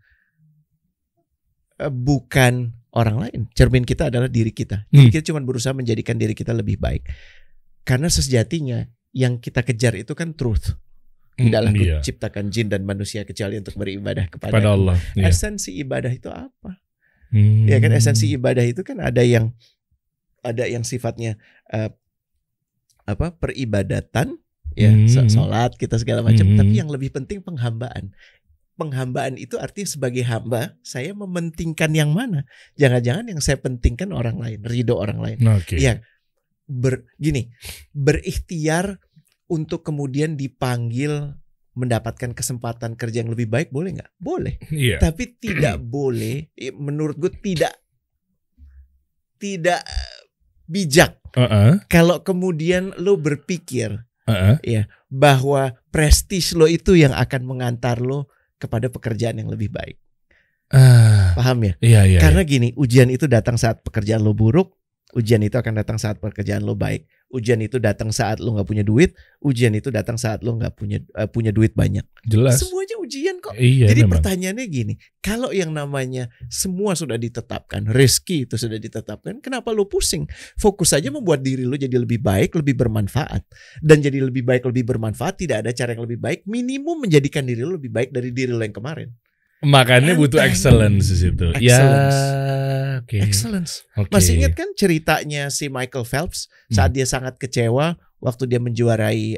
bukan orang lain. Cermin kita adalah diri kita. Jadi kita cuma berusaha menjadikan diri kita lebih baik. Karena sejatinya yang kita kejar itu kan truth. Tidaklah kuciptakan jin dan manusia kecuali untuk beribadah kepada Allah. Esensi ibadah itu apa? Ya kan, esensi ibadah itu kan ada yang sifatnya peribadatan, ya, sholat kita segala macam. Tapi yang lebih penting penghambaan. Penghambaan itu artinya sebagai hamba saya mementingkan yang mana? Jangan-jangan yang saya pentingkan orang lain, ridho orang lain. Ya, berikhtiar untuk kemudian dipanggil mendapatkan kesempatan kerja yang lebih baik, boleh nggak? Boleh. Tapi tidak boleh, menurut gue tidak bijak. Kalau kemudian lo berpikir ya bahwa prestis lo itu yang akan mengantar lo kepada pekerjaan yang lebih baik. Paham ya? Iya. Karena gini, ujian itu datang saat pekerjaan lo buruk. Ujian itu akan datang saat pekerjaan lo baik. Ujian itu datang saat lo nggak punya duit. Ujian itu datang saat lo nggak punya duit banyak. Jelas. Semuanya ujian kok. Iya, jadi memang. Pertanyaannya gini, kalau yang namanya semua sudah ditetapkan, rezeki itu sudah ditetapkan, kenapa lo pusing? Fokus saja membuat diri lo jadi lebih baik, lebih bermanfaat. Dan jadi lebih baik, lebih bermanfaat, tidak ada cara yang lebih baik. Minimum menjadikan diri lo lebih baik dari diri lo yang kemarin. Makanya butuh excellence di situ. Excellence. Ya, Excellence. Masih ingat kan ceritanya si Michael Phelps saat dia sangat kecewa waktu dia menjuarai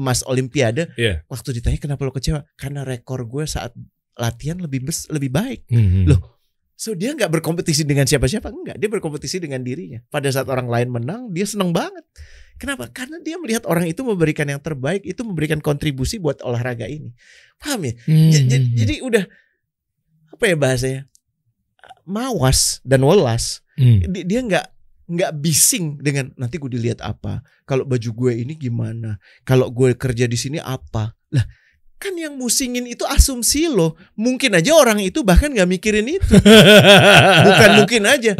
emas Olimpiade. Waktu ditanya kenapa lo kecewa? Karena rekor gue saat latihan lebih baik. Loh, so dia nggak berkompetisi dengan siapa-siapa, enggak. Dia berkompetisi dengan dirinya. Pada saat orang lain menang, dia senang banget. Kenapa? Karena dia melihat orang itu memberikan yang terbaik, itu memberikan kontribusi buat olahraga ini. Paham ya? Jadi udah apa ya bahasanya? Mawas dan welas. Dia nggak bising dengan nanti gue dilihat apa. Kalau baju gue ini gimana? Kalau gue kerja di sini apa? Lah, kan yang musingin itu asumsi lo. Mungkin aja orang itu bahkan gak mikirin itu. Bukan mungkin aja,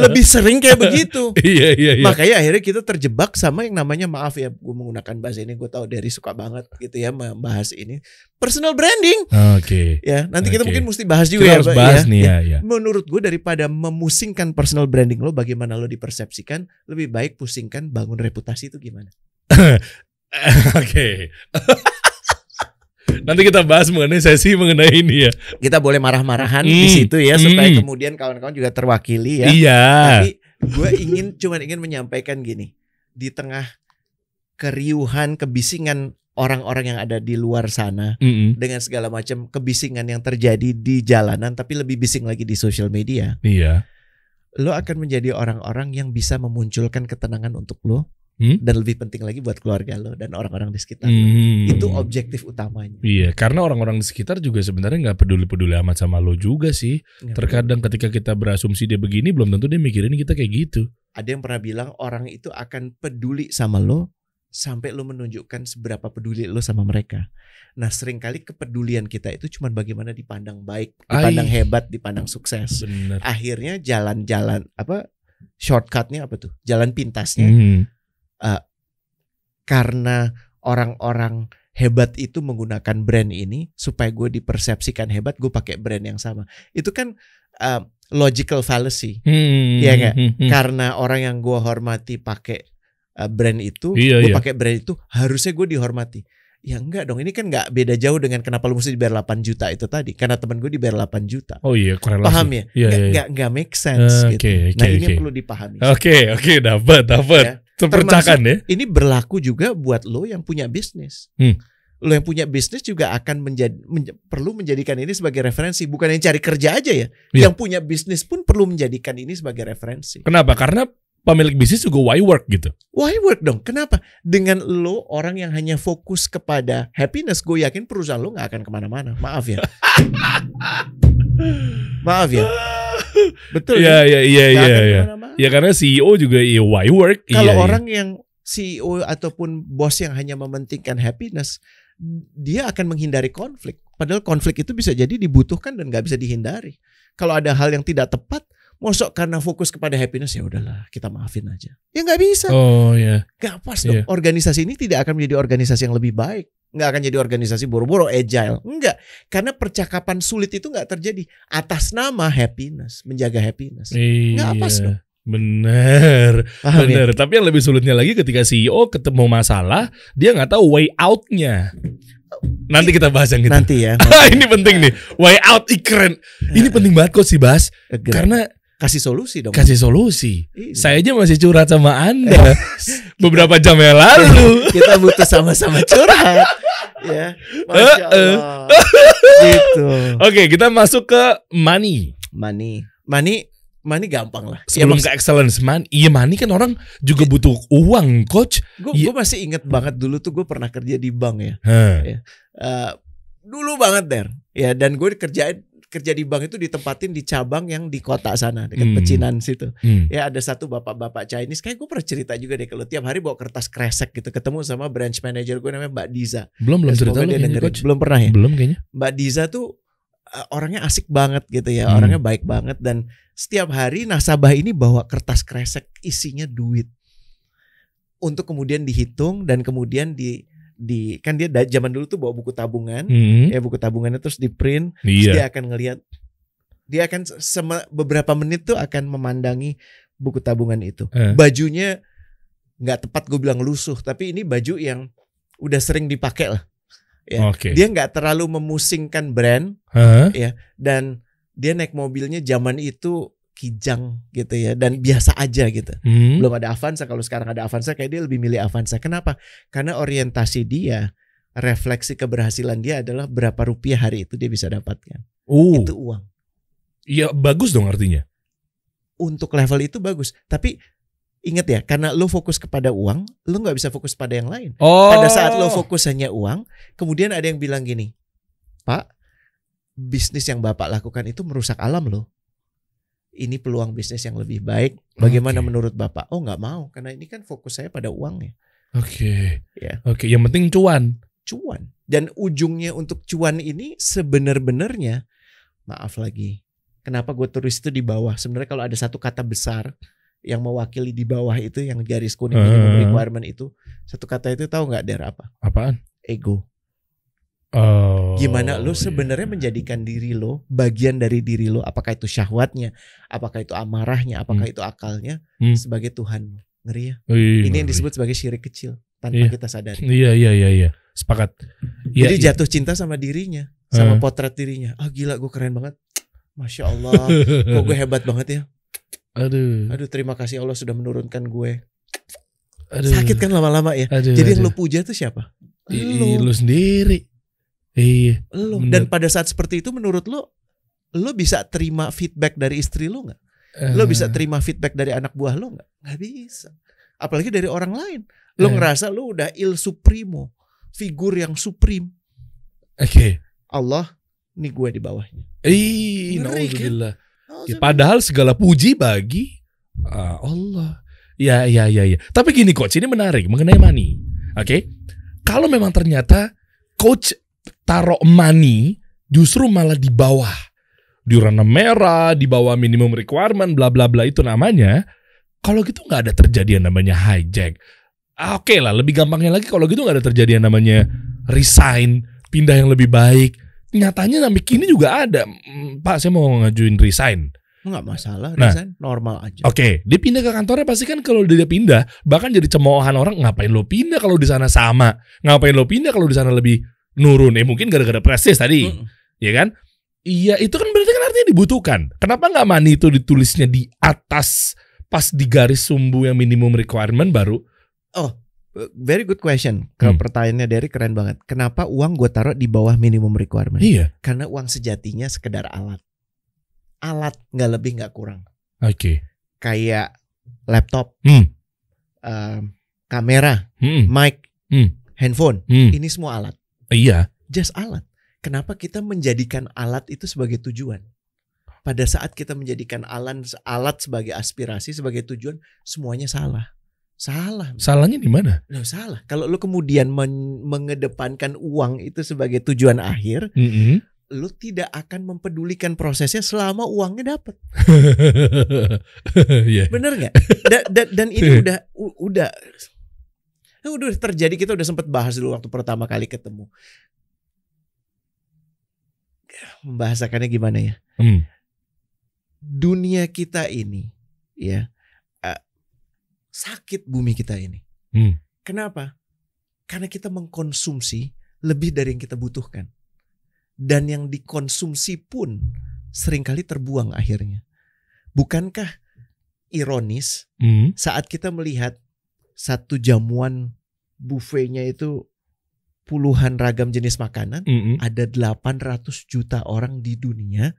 lebih sering kayak begitu. Iya. Makanya akhirnya kita terjebak sama yang namanya, maaf ya gue menggunakan bahasa ini, gue tahu Derry suka banget gitu ya membahas ini, personal branding. Ya, nanti kita mungkin mesti bahas juga kita harus bahas nih ya. Menurut gue daripada memusingkan personal branding lo, bagaimana lo dipersepsikan, lebih baik pusingkan bangun reputasi itu gimana. Nanti kita bahas mengenai sesi mengenai ini ya. Kita boleh marah-marahan di situ ya, supaya kemudian kawan-kawan juga terwakili ya. Iya. Tapi gue cuma ingin menyampaikan gini, di tengah keriuhan, kebisingan orang-orang yang ada di luar sana, dengan segala macam kebisingan yang terjadi di jalanan, tapi lebih bising lagi di sosial media. Iya. Lo akan menjadi orang-orang yang bisa memunculkan ketenangan untuk lo. Dan lebih penting lagi buat keluarga lo dan orang-orang di sekitar lo. Itu objektif utamanya. Iya, karena orang-orang di sekitar juga sebenarnya nggak peduli-peduli amat sama lo juga sih. Terkadang ketika kita berasumsi dia begini, belum tentu dia mikirin kita kayak gitu. Ada yang pernah bilang orang itu akan peduli sama lo sampai lo menunjukkan seberapa peduli lo sama mereka. Nah, seringkali kepedulian kita itu cuma bagaimana dipandang baik, dipandang hebat, dipandang sukses. Bener. Akhirnya jalan-jalan shortcutnya apa tuh? Jalan pintasnya. Karena orang-orang hebat itu menggunakan brand ini supaya gue dipersepsikan hebat, gue pakai brand yang sama. Itu kan logical fallacy, ya nggak? Karena orang yang gue hormati pakai brand itu, gue pakai brand itu, harusnya gue dihormati. Ya enggak dong, ini kan nggak beda jauh dengan kenapa lu mesti dibayar 8 juta itu tadi. Karena teman gue dibayar 8 juta. Oh iya, korelasi. Paham ya? Nggak make sense gitu. Nah ini perlu dipahami. Oke, dapat. Ya. Terpecahkan ya. Ini berlaku juga buat lo yang punya bisnis. lo yang punya bisnis juga akan perlu menjadikan ini sebagai referensi. Bukan yang cari kerja aja ya. Yang punya bisnis pun perlu menjadikan ini sebagai referensi. Kenapa? Karena pemilik bisnis juga why work gitu. Why work dong. Kenapa? Dengan lo orang yang hanya fokus kepada happiness, gue yakin perusahaan lo gak akan kemana-mana. Maaf ya. Maaf ya. Betul. Iya. Ya karena CEO juga why work. Kalau orang yang CEO ataupun bos yang hanya mementingkan happiness, dia akan menghindari konflik. Padahal konflik itu bisa jadi dibutuhkan dan gak bisa dihindari. Kalau ada hal yang tidak tepat, mosok karena fokus kepada happiness, ya udahlah kita maafin aja. Ya nggak bisa. Gak pas dong. Organisasi ini tidak akan menjadi organisasi yang lebih baik. Nggak akan jadi organisasi boro-boro agile. Enggak. Karena percakapan sulit itu nggak terjadi atas nama happiness, menjaga happiness. Nggak pas dong. Bener. Ya? Tapi yang lebih sulitnya lagi ketika CEO ketemu masalah, dia nggak tahu way out-nya. Nanti kita bahas yang itu. Nanti ya. Ini penting nih. Way out keren. Ini penting banget kok sih bahas. Karena kasih solusi dong. Kasih solusi. Saya aja masih curhat sama Anda beberapa jam yang lalu. Kita butuh sama-sama curhat. Ya. Masya Allah. Gitu. Oke, kita masuk ke money. Money gampang lah. Sebelum ke excellence, money kan orang juga butuh uang, coach. Gue masih inget banget dulu tuh gue pernah kerja di bank ya. Dulu banget Der. Ya, dan gue kerja di bank itu ditempatin di cabang yang di kota sana dekat Pecinan situ. Ya ada satu bapak-bapak Chinese, kayak gue pernah cerita juga deh, kalau tiap hari bawa kertas kresek gitu, ketemu sama branch manager gue namanya Mbak Diza. Belum cerita lu kayaknya, coach. Belum pernah ya? Belum kayaknya. Mbak Diza tuh orangnya asik banget gitu ya, orangnya baik banget, dan setiap hari nasabah ini bawa kertas kresek isinya duit untuk kemudian dihitung dan kemudian kan dia zaman dulu tuh bawa buku tabungan, ya buku tabungannya terus di print, terus dia akan ngelihat, dia akan beberapa menit tuh akan memandangi buku tabungan itu. Bajunya nggak tepat gue bilang lusuh, tapi ini baju yang udah sering dipakai lah. Ya, dia nggak terlalu memusingkan brand, ya, dan dia naik mobilnya zaman itu Kijang gitu ya, dan biasa aja gitu. Belum ada Avanza. Kalau sekarang ada Avanza, kayak dia lebih milih Avanza. Kenapa? Karena orientasi dia, refleksi keberhasilan dia adalah berapa rupiah hari itu dia bisa dapatkan. Itu uang. Iya, bagus dong artinya. Untuk level itu bagus, tapi ingat ya, karena lo fokus kepada uang, lo nggak bisa fokus pada yang lain. Pada saat lo fokus hanya uang, kemudian ada yang bilang gini, Pak, bisnis yang Bapak lakukan itu merusak alam lo. Ini peluang bisnis yang lebih baik. Bagaimana menurut Bapak? Oh, nggak mau, karena ini kan fokus saya pada uangnya. Oke, yang penting cuan. Dan ujungnya untuk cuan ini sebenar-benarnya, maaf lagi, kenapa gue tulis itu di bawah? Sebenarnya kalau ada satu kata besar yang mewakili di bawah itu, yang garis kuning minimum requirement itu, satu kata itu tahu nggak Der apa? Apaan? Ego. Gimana lo sebenarnya menjadikan diri lo bagian dari diri lo, apakah itu syahwatnya, apakah itu amarahnya, apakah itu akalnya, sebagai Tuhan. Ngeri ya? Ini yang disebut sebagai syirik kecil tanpa kita sadari. Iya. Sepakat. Jadi jatuh cinta sama dirinya, sama potret dirinya. Gila, gue keren banget. Masya Allah, kok gue hebat banget ya. Aduh, terima kasih Allah sudah menurunkan gue. Sakit kan lama-lama ya. Jadi yang lo puja itu siapa? Lo sendiri. Iya. Dan pada saat seperti itu, menurut lo bisa terima feedback dari istri lo nggak? Lo bisa terima feedback dari anak buah lo nggak? Nggak bisa. Apalagi dari orang lain. Lo ngerasa lo udah il supremo, figur yang supreme. Allah, nih gue di bawahnya. Naudzubillah. Ya, padahal segala puji bagi Allah. Ya. Tapi gini coach, ini menarik mengenai money. Kalau memang ternyata coach taruh money justru malah di bawah, di warna merah, di bawah minimum requirement, bla bla bla itu namanya. Kalau gitu nggak ada terjadi yang namanya hijack. Oke lah, lebih gampangnya lagi kalau gitu nggak ada terjadi yang namanya resign, pindah yang lebih baik. Nyatanya sampai kini juga ada, Pak, saya mau ngajuin resign. Nggak masalah, resign normal aja. Dia pindah ke kantornya pasti kan, kalau dia pindah bahkan jadi cemoohan orang, ngapain lo pindah kalau di sana sama? Ngapain lo pindah kalau di sana lebih nurun? Mungkin gara-gara prestis tadi, ya kan? Iya, itu kan berarti kan artinya dibutuhkan. Kenapa nggak money itu ditulisnya di atas pas di garis sumbu yang minimum requirement baru? Very good question. Kalau pertanyaannya Derry keren banget. Kenapa uang gue taruh di bawah minimum requirement? Iya. Karena uang sejatinya sekedar alat. Alat, nggak lebih nggak kurang. Oke. Kayak laptop, kamera, mic, handphone. Ini semua alat. Iya. Just alat. Kenapa kita menjadikan alat itu sebagai tujuan? Pada saat kita menjadikan alat sebagai aspirasi, sebagai tujuan, semuanya salah. Salahnya di mana? Loh, salah. Kalau lu kemudian mengedepankan uang itu sebagai tujuan akhir, lu tidak akan mempedulikan prosesnya selama uangnya dapat. Yeah. Bener nggak? Dan ini udah terjadi. Kita udah sempat bahas dulu waktu pertama kali ketemu. Membahasakannya gimana ya? Dunia kita ini, ya. Sakit bumi kita ini. Kenapa? Karena kita mengkonsumsi lebih dari yang kita butuhkan. Dan yang dikonsumsi pun seringkali terbuang akhirnya. Bukankah ironis saat kita melihat satu jamuan buffetnya itu puluhan ragam jenis makanan, ada 800 juta orang di dunia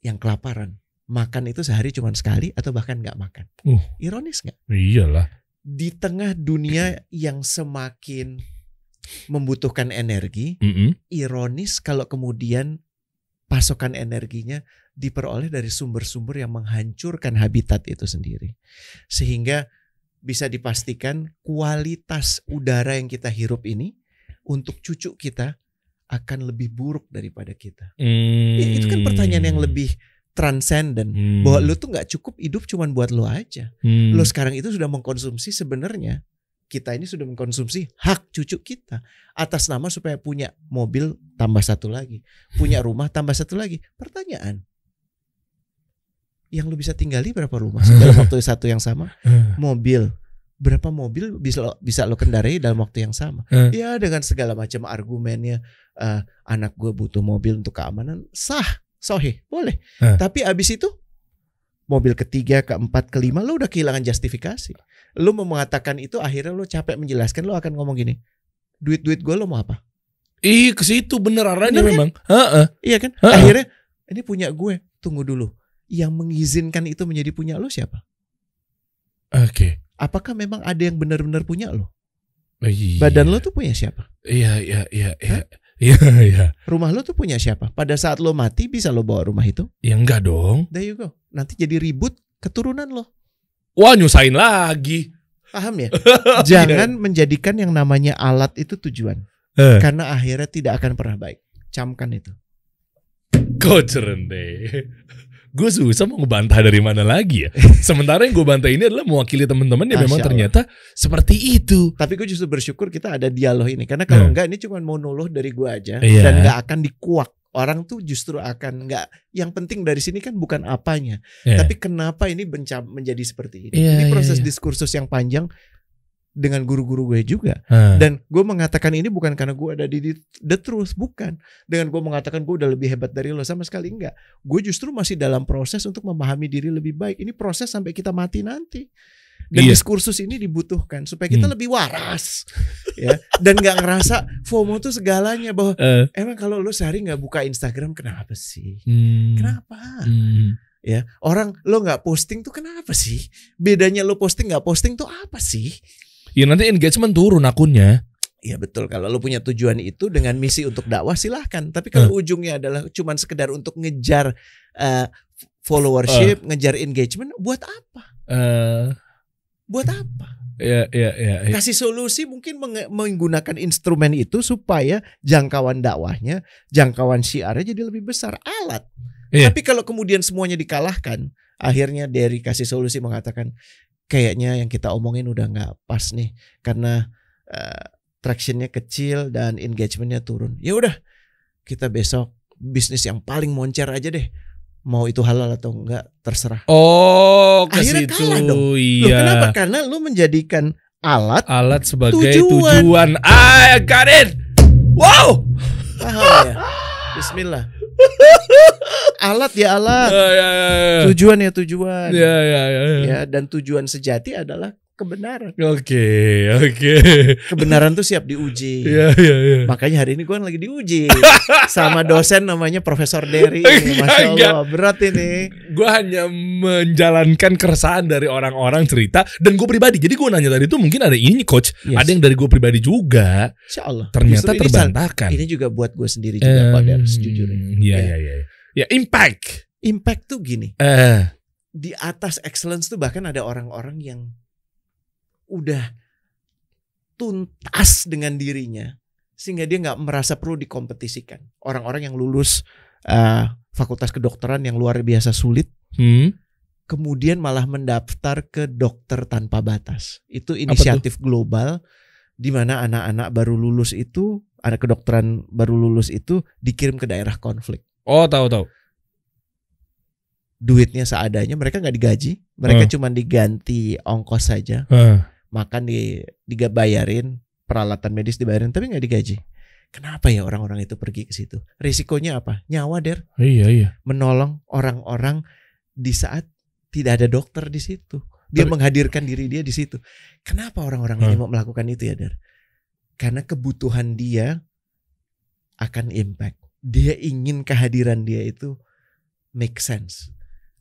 yang kelaparan. Makan itu sehari cuma sekali atau bahkan nggak makan. Ironis nggak? Iyalah. Di tengah dunia yang semakin membutuhkan energi, ironis kalau kemudian pasokan energinya diperoleh dari sumber-sumber yang menghancurkan habitat itu sendiri. Sehingga bisa dipastikan kualitas udara yang kita hirup ini untuk cucu kita akan lebih buruk daripada kita. Itu kan pertanyaan yang lebih transcendent, bahwa lu tuh nggak cukup hidup cuman buat lu aja. Lu sekarang itu sudah mengkonsumsi, sebenarnya kita ini sudah mengkonsumsi hak cucu kita atas nama supaya punya mobil tambah satu lagi, punya rumah tambah satu lagi. Pertanyaan, yang lu bisa tinggali berapa rumah dalam waktu satu yang sama? Mobil, berapa mobil bisa lo kendarai dalam waktu yang sama? Ya dengan segala macam argumennya, anak gue butuh mobil untuk keamanan, sah. Sohih, boleh. Tapi abis itu mobil ketiga, keempat, kelima lo udah kehilangan justifikasi. Lo mau mengatakan itu, akhirnya lo capek menjelaskan, lo akan ngomong gini, duit gue lo mau apa? Ke situ bener arahnya memang. Kan? Iya kan? Akhirnya ini punya gue. Tunggu dulu. Yang mengizinkan itu menjadi punya lo siapa? Oke. Apakah memang ada yang benar-benar punya lo? Iya. Badan lo tuh punya siapa? Iya. Iya. Rumah lo tuh punya siapa? Pada saat lo mati bisa lo bawa rumah itu? Ya enggak dong. There you go. Nanti jadi ribut keturunan lo. Wah, nyusahin lagi. Paham ya? Jangan menjadikan yang namanya alat itu tujuan. Karena akhirnya tidak akan pernah baik. Camkan itu. Coach Rende. Gue susah mau ngebantah dari mana lagi ya. Sementara yang gue bantah ini adalah mewakili teman-teman yang memang ternyata seperti itu. Tapi gue justru bersyukur kita ada dialog ini. Karena kalau enggak ini cuma monolog dari gue aja. Dan enggak akan dikuak. Orang tuh justru akan enggak. Yang penting dari sini kan bukan apanya. Tapi kenapa ini menjadi seperti ini. Ini proses diskursus yang panjang dengan guru-guru gue juga. Dan gue mengatakan ini bukan karena gue ada di the truth, bukan. Dengan gue mengatakan gue udah lebih hebat dari lo, sama sekali enggak. Gue justru masih dalam proses untuk memahami diri lebih baik. Ini proses sampai kita mati nanti. Dan diskursus ini dibutuhkan supaya kita lebih waras, ya. Dan nggak ngerasa FOMO tuh segalanya, bahwa emang kalau lo sehari nggak buka Instagram kenapa sih? Kenapa? Ya, orang lo nggak posting tuh kenapa sih? Bedanya lo posting nggak posting tuh apa sih? Ya nanti engagement turun akunnya. Iya betul, kalau lo punya tujuan itu dengan misi untuk dakwah silahkan. Tapi kalau ujungnya adalah cuman sekedar untuk ngejar followership, ngejar engagement, buat apa? Buat apa? Ya. Kasih solusi mungkin menggunakan instrumen itu supaya jangkauan dakwahnya, jangkauan syiarnya jadi lebih besar. Alat. Tapi kalau kemudian semuanya dikalahkan, akhirnya dari kasih solusi mengatakan, kayaknya yang kita omongin udah gak pas nih. Karena tractionnya kecil dan engagementnya turun. Ya udah, kita besok bisnis yang paling moncer aja deh. Mau itu halal atau enggak terserah. Oh, ke akhirnya situ. Kalah dong. Iya. Loh, kenapa? Karena lu menjadikan alat sebagai tujuan. I got it. Wow. Paham ya? Bismillah. Alat ya alat. Tujuan ya tujuan. Ya. Ya, dan tujuan sejati adalah kebenaran. Oke. Kebenaran tuh siap diuji. Iya. Makanya hari ini gue lagi diuji sama dosen namanya Profesor Dery. Masya Allah, berat ini. Gue hanya menjalankan keresahan dari orang-orang cerita dan gue pribadi. Jadi gue nanya tadi itu mungkin ada ini coach, ada yang dari gue pribadi juga. Insya Allah. Ternyata terbantahkan. Ini juga buat gue sendiri juga pada sejujurnya. Iya. Ya, impact. Impact tuh gini. Di atas excellence tuh bahkan ada orang-orang yang udah tuntas dengan dirinya sehingga dia nggak merasa perlu dikompetisikan. Orang-orang yang lulus fakultas kedokteran yang luar biasa sulit, kemudian malah mendaftar ke Dokter Tanpa Batas. Itu inisiatif global di mana anak-anak baru lulus itu, anak kedokteran baru lulus itu dikirim ke daerah konflik. Oh, tahu. Duitnya seadanya, mereka nggak digaji, mereka cuma diganti ongkos saja. Makan dibayarin, peralatan medis dibayarin, tapi nggak digaji. Kenapa ya orang-orang itu pergi ke situ? Risikonya apa? Nyawa, Der. Iya. Menolong orang-orang di saat tidak ada dokter di situ. Dia menghadirkan diri dia di situ. Kenapa orang-orang ini mau melakukan itu ya, Der? Karena kebutuhan dia akan impact. Dia ingin kehadiran dia itu make sense.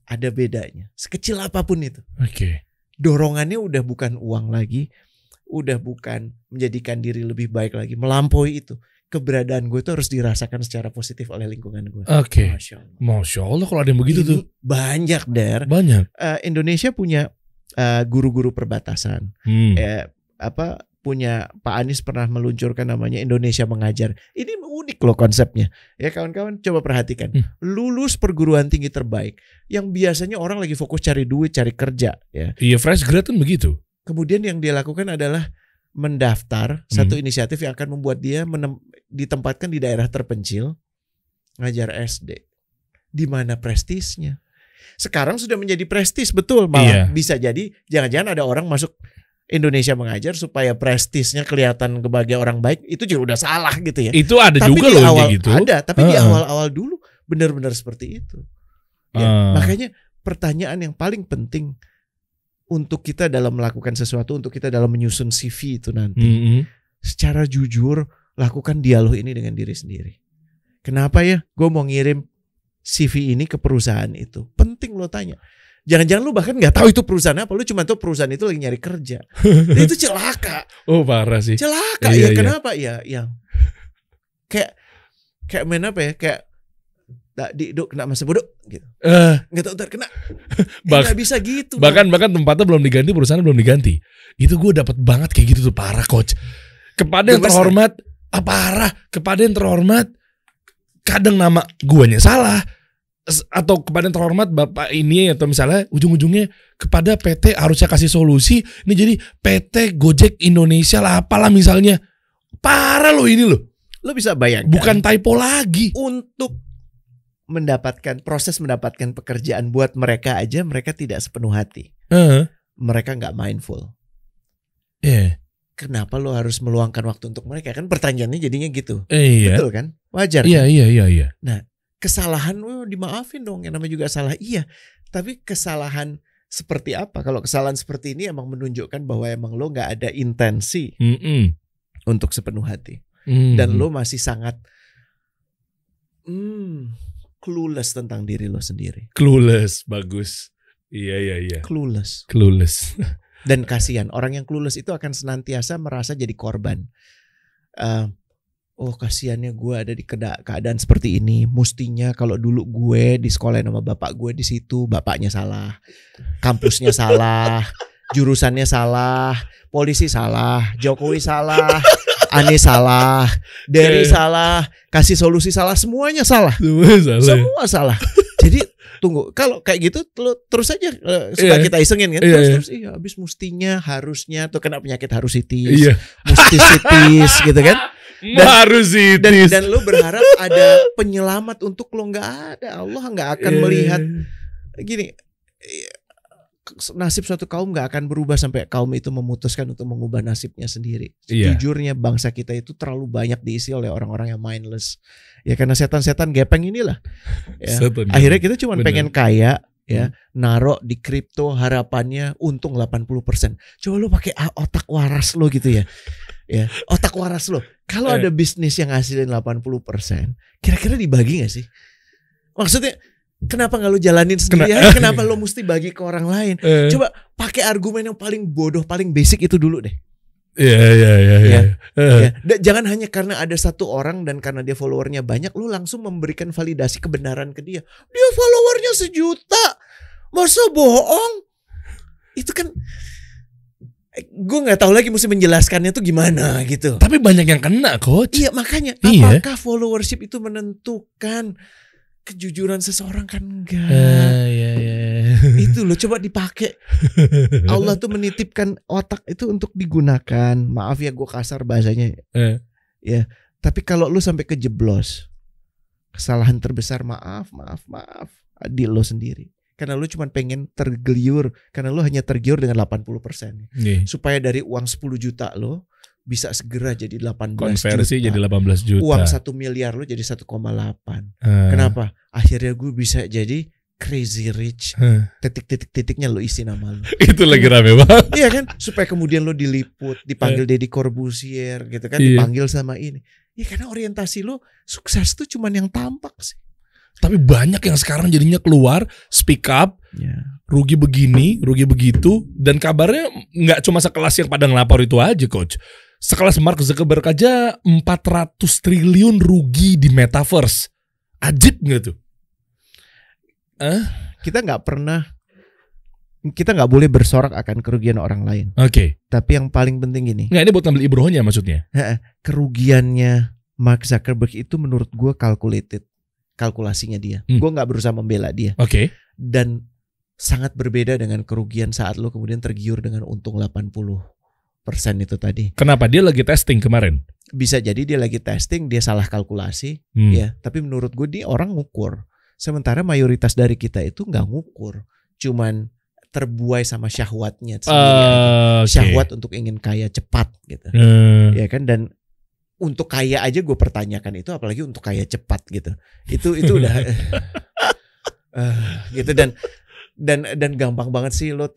Ada bedanya. Sekecil apapun itu. Oke. Dorongannya udah bukan uang lagi, udah bukan menjadikan diri lebih baik lagi, melampaui itu. Keberadaan gue itu harus dirasakan secara positif oleh lingkungan gue. Oke. Masya Allah kalau ada yang begitu tuh. Banyak, Der. Banyak. Indonesia punya guru-guru perbatasan. Punya Pak Anies pernah meluncurkan namanya Indonesia Mengajar. Ini unik loh konsepnya. Ya kawan-kawan coba perhatikan. Lulus perguruan tinggi terbaik yang biasanya orang lagi fokus cari duit, cari kerja, ya. Iya, fresh grad kan begitu. Kemudian yang dia lakukan adalah mendaftar satu inisiatif yang akan membuat dia ditempatkan di daerah terpencil ngajar SD. Di mana prestisnya? Sekarang sudah menjadi prestis, betul, malah bisa jadi jangan-jangan ada orang masuk Indonesia Mengajar supaya prestisnya kelihatan sebagai orang baik, itu juga udah salah gitu ya. Itu ada tapi juga loh kayak gitu. Ada, tapi di awal-awal dulu benar-benar seperti itu. Ya, makanya pertanyaan yang paling penting untuk kita dalam melakukan sesuatu, untuk kita dalam menyusun CV itu nanti, secara jujur lakukan dialog ini dengan diri sendiri. Kenapa ya? Gue mau ngirim CV ini ke perusahaan itu. Penting lo tanya. Jangan-jangan lu bahkan nggak tahu itu perusahaan apa, lu cuma tahu perusahaan itu lagi nyari kerja. Itu celaka. Oh, parah sih. Celaka. Iya. Kenapa ya? Yang kayak main apa ya? Kayak duk kena masa bodoh gitu. Nggak tahu ntar kena. Nggak bisa gitu. Bahkan tempatnya belum diganti, perusahaan belum diganti. Itu gue dapat banget kayak gitu tuh, parah coach. Kepada yang terhormat, parah. Kepada yang terhormat, kadang nama guanya salah. Atau kepada yang terhormat bapak ini, atau misalnya ujung-ujungnya kepada PT harusnya kasih solusi, ini jadi PT Gojek Indonesia lah apalah misalnya. Parah loh ini loh. Lo bisa bayangkan, bukan typo lagi. Untuk proses mendapatkan pekerjaan buat mereka aja, mereka tidak sepenuh hati. Mereka gak mindful. Kenapa lo harus meluangkan waktu untuk mereka? Kan pertanyaannya jadinya gitu. Betul kan? Wajar kan? Iya. Nah, kesalahan dimaafin dong, yang namanya juga salah. Iya, tapi kesalahan seperti apa? Kalau kesalahan seperti ini emang menunjukkan bahwa emang lo gak ada intensi untuk sepenuh hati. Dan lo masih sangat clueless tentang diri lo sendiri. Clueless, bagus. Iya. Clueless. Dan kasihan, orang yang clueless itu akan senantiasa merasa jadi korban. Oh, kasihannya gue ada di keadaan seperti ini. Mustinya kalau dulu gue di sekolah sama bapak gue di situ, bapaknya salah, kampusnya salah, jurusannya salah, polisi salah, Jokowi salah, Anies salah, Dery salah, kasih solusi salah, semuanya salah. Semua salah. Jadi tunggu, kalau kayak gitu terus aja suka kita isengin kan. Terus iya, habis mustinya, harusnya tuh kena penyakit harusitis, mustisitis gitu kan. Dan lo berharap ada penyelamat untuk lo, nggak ada. Allah nggak akan melihat gini. Nasib suatu kaum nggak akan berubah sampai kaum itu memutuskan untuk mengubah nasibnya sendiri. Sejujurnya bangsa kita itu terlalu banyak diisi oleh orang-orang yang mindless. Ya karena setan-setan gepeng inilah. Ya. Akhirnya kita cuma pengen kaya, ya, naruh di kripto harapannya untung 80%. Coba lu pakai otak waras lo gitu ya. Ya, otak waras lo. Kalau ada bisnis yang hasilin 80%, kira-kira dibagi gak sih? Maksudnya kenapa gak lu jalanin sendiri aja? Kenapa lu mesti bagi ke orang lain? Coba pakai argumen yang paling bodoh, paling basic itu dulu deh. Iya. Jangan hanya karena ada satu orang dan karena dia followernya banyak, lu langsung memberikan validasi kebenaran ke dia. Dia followernya 1 juta, masa bohong? Itu kan, gue nggak tahu lagi mesti menjelaskannya tuh gimana gitu. Tapi banyak yang kena, coach. Iya, makanya apakah followership itu menentukan kejujuran seseorang? Kan enggak. Itu loh, coba dipakai. Allah tuh menitipkan otak itu untuk digunakan. Maaf ya gue kasar bahasanya. Ya, tapi kalau lu sampai kejeblos, kesalahan terbesar, maaf di lo sendiri. Karena lu cuma pengen tergiur, karena lu hanya tergiur dengan 80%. Supaya dari uang 10 juta lo bisa segera jadi 18 konversi juta. Jadi 18 juta. Uang 1 miliar lo jadi 1,8. Kenapa? Akhirnya gue bisa jadi crazy rich. Titik-titiknya lo isi nama lo. Itu lagi rame banget. Iya kan? Supaya kemudian lo diliput, dipanggil Deddy Corbuzier gitu kan, dipanggil sama ini. Ya karena orientasi lo sukses tuh cuman yang tampak sih. Tapi banyak yang sekarang jadinya keluar speak up, rugi begini, rugi begitu, dan kabarnya nggak cuma sekelas yang pada ngelapor itu aja, coach. Sekelas Mark Zuckerberg aja 400 triliun rugi di metaverse. Ajib nggak tuh? Kita nggak boleh bersorak akan kerugian orang lain. Oke. Tapi yang paling penting gini. Nggak, ini buat ngambil ibrohnya maksudnya. Kerugiannya Mark Zuckerberg itu menurut gue calculated, kalkulasinya dia. Gue nggak berusaha membela dia. Oke. Dan sangat berbeda dengan kerugian saat lo kemudian tergiur dengan untung 80% itu tadi. Kenapa? Dia lagi testing kemarin. Bisa jadi dia lagi testing, dia salah kalkulasi, ya. Tapi menurut gue dia orang ngukur. Sementara mayoritas dari kita itu nggak ngukur, cuman terbuai sama syahwatnya sendiri, syahwat untuk ingin kaya cepat gitu, ya kan? Dan untuk kaya aja gue pertanyakan itu, apalagi untuk kaya cepat gitu. Itu udah gitu dan gampang banget sih lo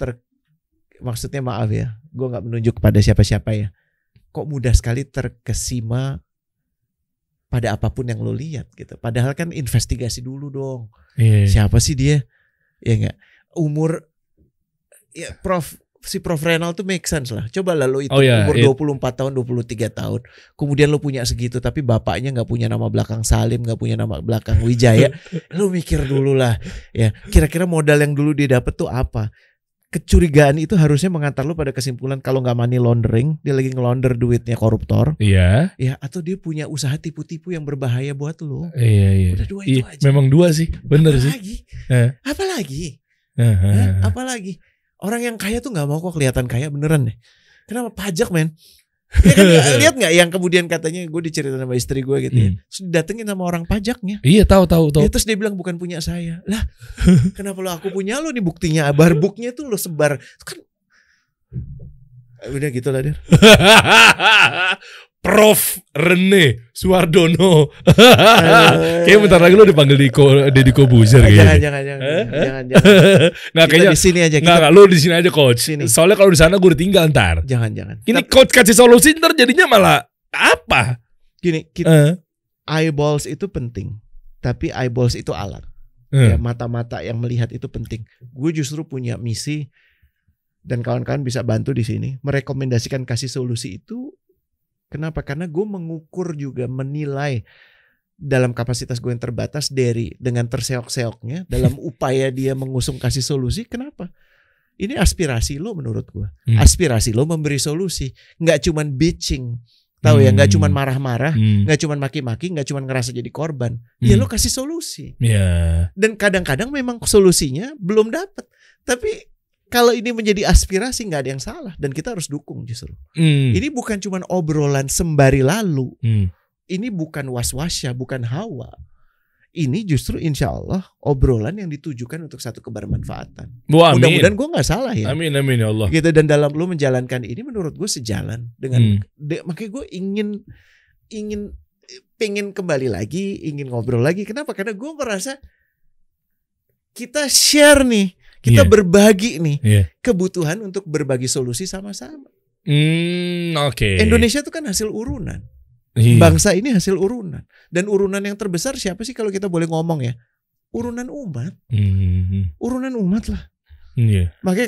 maksudnya maaf ya, gue nggak menunjuk kepada siapa-siapa ya. Kok mudah sekali terkesima pada apapun yang lo lihat gitu. Padahal kan investigasi dulu dong. Siapa sih dia? Ya enggak. Umur ya si Prof Renal tuh make sense lah. Coba lah lo itu umur 24 tahun, 23 tahun. Kemudian lo punya segitu tapi bapaknya enggak punya nama belakang Salim, enggak punya nama belakang Wijaya. Lo mikir dulu lah ya. Kira-kira modal yang dulu dia dapat tuh apa? Kecurigaan itu harusnya mengantar lo pada kesimpulan kalau nggak money laundering, dia lagi ngelaunder duitnya koruptor. Iya. Ya, atau dia punya usaha tipu-tipu yang berbahaya buat lo. Iya. Udah 2 itu aja. Memang 2 sih, bener sih. Apalagi? Apalagi? Orang yang kaya tuh nggak mau kok kelihatan kaya beneran deh. Kenapa? Pajak, men. Ya kan, lihat nggak yang kemudian katanya gue diceritain sama istri gue gitu ya, terus datengin sama orang pajaknya. Iya, tahu. Ya, terus dia bilang bukan punya saya. Lah, kenapa lo aku punya lo nih, buktinya barbuknya tuh lo sebar kan. Udah gitu lah dia. Prof Rene Suwardono. Kayaknya bentar lagi lo dipanggil Deddy Corbuzier gitu. Jangan. Nah, kayaknya di sini aja. Nggak, lo di sini aja, coach. Sini. Soalnya kalau di sana gue ditinggal ntar. Jangan. Ini coach kasih solusi ntar jadinya malah apa? Gini, eyeballs itu penting, tapi eyeballs itu alat. Ya, mata-mata yang melihat itu penting. Gue justru punya misi dan kawan-kawan bisa bantu di sini merekomendasikan kasih solusi itu. Kenapa? Karena gue mengukur juga, menilai dalam kapasitas gue yang terbatas dengan terseok-seoknya dalam upaya dia mengusung kasih solusi. Kenapa? Ini aspirasi lo menurut gue. Aspirasi lo memberi solusi, nggak cuman bitching, tahu ya? Nggak cuman marah-marah, nggak cuman maki-maki, nggak cuman ngerasa jadi korban. Ya lo kasih solusi. Dan kadang-kadang memang solusinya belum dapat, tapi kalau ini menjadi aspirasi nggak ada yang salah dan kita harus dukung justru. Ini bukan cuma obrolan sembari lalu. Ini bukan was-wasya, bukan hawa. Ini justru insya Allah obrolan yang ditujukan untuk satu kebermanfaatan. Mudah-mudahan gue nggak salah ya. Amin ya Allah. Gitu, dan dalam lo menjalankan ini menurut gue sejalan dengan. Makanya gue pengen kembali lagi, ingin ngobrol lagi. Kenapa? Karena gue merasa kita share nih, kita berbagi nih kebutuhan untuk berbagi solusi sama-sama. Oke. Indonesia itu kan hasil urunan. Bangsa ini hasil urunan. Dan urunan yang terbesar siapa sih kalau kita boleh ngomong ya? Urunan umat. Urunan umat lah. Makanya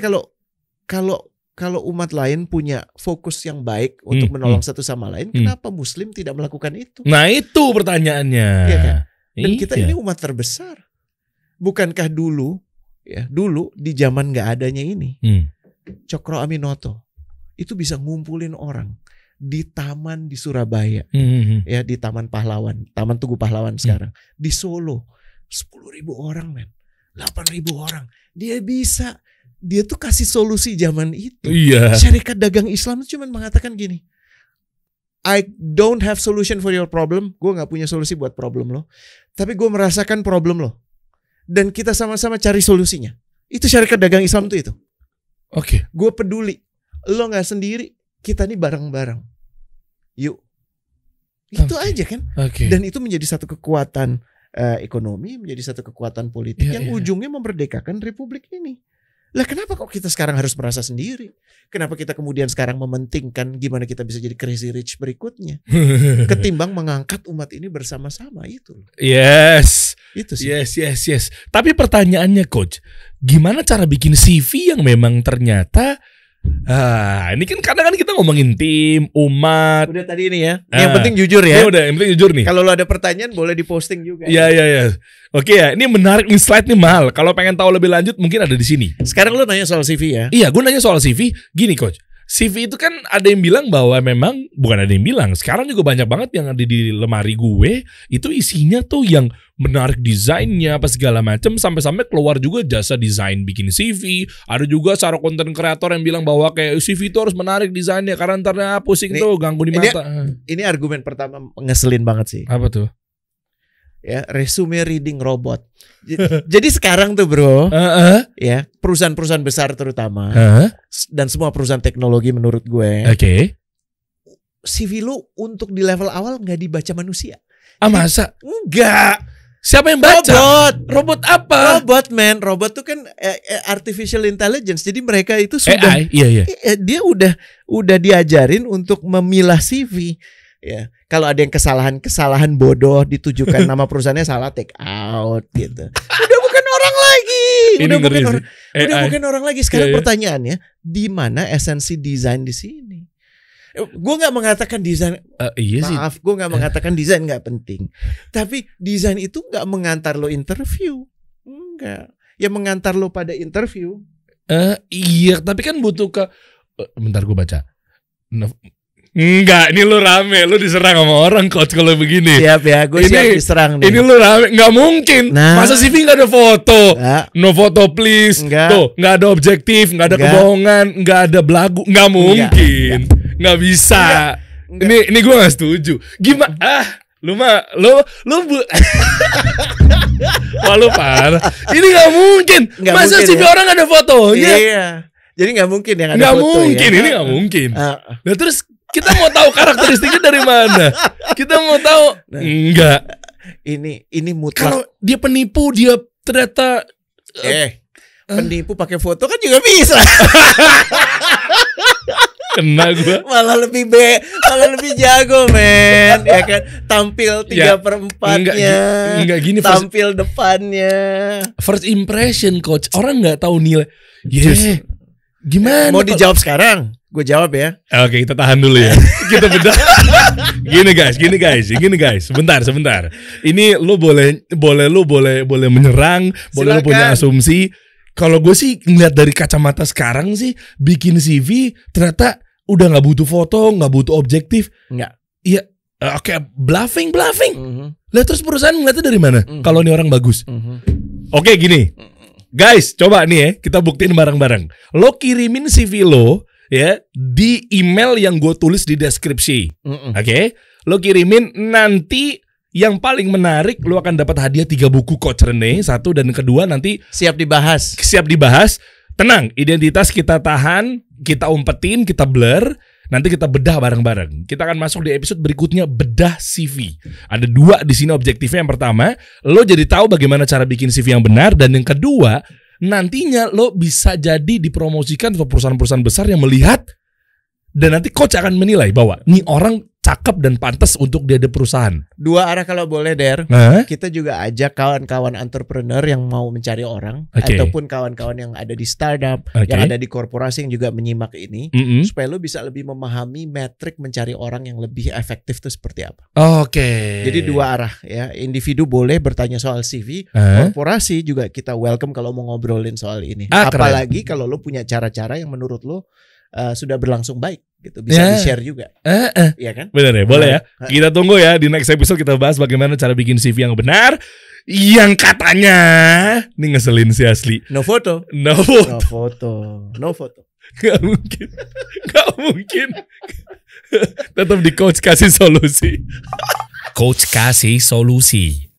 kalau umat lain punya fokus yang baik untuk menolong satu sama lain, kenapa Muslim tidak melakukan itu? Nah itu pertanyaannya. Iya kan? Dan kita ini umat terbesar. Bukankah dulu di zaman nggak adanya ini, Cokro Aminoto itu bisa ngumpulin orang di taman di Surabaya, ya di Taman Pahlawan, Taman Tugu Pahlawan sekarang, di Solo 10.000 orang, 8.000 orang. Dia tuh kasih solusi zaman itu. Syarikat Dagang Islam itu cuma mengatakan gini, I don't have solution for your problem. Gue gak punya solusi buat problem lo, tapi gue merasakan problem lo, dan kita sama-sama cari solusinya. Itu Syarikat Dagang Islam tuh itu. Oke. Gue peduli, lo gak sendiri, kita nih bareng-bareng. Yuk. Itu aja kan. Dan itu menjadi satu kekuatan ekonomi, menjadi satu kekuatan politik yang ujungnya memerdekakan republik ini. Lah kenapa kok kita sekarang harus merasa sendiri? Kenapa kita kemudian sekarang mementingkan gimana kita bisa jadi crazy rich berikutnya, ketimbang mengangkat umat ini bersama-sama itu? Itu sih. Yes. Tapi pertanyaannya Coach, gimana cara bikin CV yang memang ternyata ini kan kadang kita ngomongin tim, umat. Udah tadi ini ya. Yang penting jujur ya. Yang penting jujur nih. Kalau lo ada pertanyaan boleh diposting juga. Iya. Oke ya, ini menarik nih, slide nih mahal. Kalau pengen tahu lebih lanjut mungkin ada di sini. Sekarang lo nanya soal CV ya. Iya, gue nanya soal CV. Gini Coach, CV itu kan ada yang bilang bahwa memang, bukan ada yang bilang, sekarang juga banyak banget yang ada di lemari gue itu isinya tuh yang menarik desainnya apa segala macam, sampai-sampai keluar juga jasa desain bikin CV. Ada juga secara konten kreator yang bilang bahwa kayak CV itu harus menarik desainnya karena ntarnya pusing tuh, ganggu di mata. Ini argumen pertama ngeselin banget sih. Apa tuh? Ya, resume reading robot. Jadi sekarang tuh bro, ya perusahaan-perusahaan besar terutama, dan semua perusahaan teknologi menurut gue, CV lu untuk di level awal nggak dibaca manusia. Masa? Enggak. Siapa yang baca? Robot apa? Robot tuh kan artificial intelligence. Jadi mereka itu sudah AI, iya. Dia udah diajarin untuk memilah CV. Ya, kalau ada yang kesalahan bodoh ditujukan nama perusahaannya salah, take out gitu. Udah bukan orang lagi. Udah bukan orang lagi. Sekarang pertanyaannya, di mana esensi desain di sini? Gue nggak mengatakan desain. Maaf, gue nggak mengatakan desain nggak penting. Tapi desain itu nggak mengantar lo interview. Enggak. Yang mengantar lo pada interview. Iya, tapi kan butuh ke. Bentar gue baca. Enggak, ini lu rame, lu diserang sama orang Coach kalau begini. Siap ya, gue siap diserang nih. Ini lu rame, nggak mungkin. Masa CV nggak ada foto? No foto please. Tuh, nggak ada objektif, nggak ada kebohongan, nggak ada belagu, nggak mungkin, nggak bisa. Ini gue nggak setuju. Gimana? Lu wah lu parah. Ini nggak mungkin. Masa CV orang nggak ada fotonya? Iya. Jadi nggak mungkin yang ada nggak foto. Mungkin, ini nggak mungkin. Nah terus kita mau tahu karakteristiknya dari mana? Kita mau tahu enggak. Ini mutlak. Kalau dia penipu, dia ternyata penipu pakai foto kan juga bisa. Kena gue. Malah lebih jago men. Ya kan, tampil 3/4-nya. Enggak gini. Tampil depannya. First impression Coach. Orang nggak tahu nilai. Yes. Gimana? Mau dijawab sekarang? Gue jawab ya. Oke, kita tahan dulu ya. Kita bedah. Gini guys. Sebentar. Ini lu boleh menyerang, boleh lu punya asumsi. Kalau gue sih ngeliat dari kacamata sekarang sih, bikin CV ternyata udah nggak butuh foto, nggak butuh objektif. Nggak. Iya. Oke, bluffing. Lah terus perusahaan ngeliatnya dari mana? Kalau ini orang bagus. Oke, gini. Guys, coba nih ya, kita buktiin bareng-bareng. Lo kirimin CV lo ya di email yang gue tulis di deskripsi. Oke? Lo kirimin, nanti yang paling menarik lo akan dapat hadiah 3 buku Coach Rene, 1, dan kedua nanti siap dibahas. Tenang, identitas kita tahan, kita umpetin, kita blur. Nanti kita bedah bareng-bareng. Kita akan masuk di episode berikutnya, bedah CV. Ada 2 di sini objektifnya. Yang pertama, lo jadi tahu bagaimana cara bikin CV yang benar, dan yang kedua, nantinya lo bisa jadi dipromosikan untuk perusahaan-perusahaan besar yang melihat, dan nanti coach akan menilai bahwa nih orang cakep dan pantas untuk dia ada perusahaan. 2 arah kalau boleh, Der. Kita juga ajak kawan-kawan entrepreneur yang mau mencari orang, ataupun kawan-kawan yang ada di startup, yang ada di korporasi yang juga menyimak ini, supaya lo bisa lebih memahami metrik mencari orang yang lebih efektif itu seperti apa. Jadi 2 arah ya. Individu boleh bertanya soal CV, korporasi juga kita welcome kalau mau ngobrolin soal ini. Apalagi kalau lo punya cara-cara yang menurut lo sudah berlangsung baik gitu, bisa di-share juga. Iya kan? Bener ya, boleh ya. Kita tunggu ya di next episode, kita bahas bagaimana cara bikin CV yang benar, yang katanya ini ngeselin sih asli. No foto. Gak mungkin. Tetap di coach kasih solusi. Coach kasih solusi.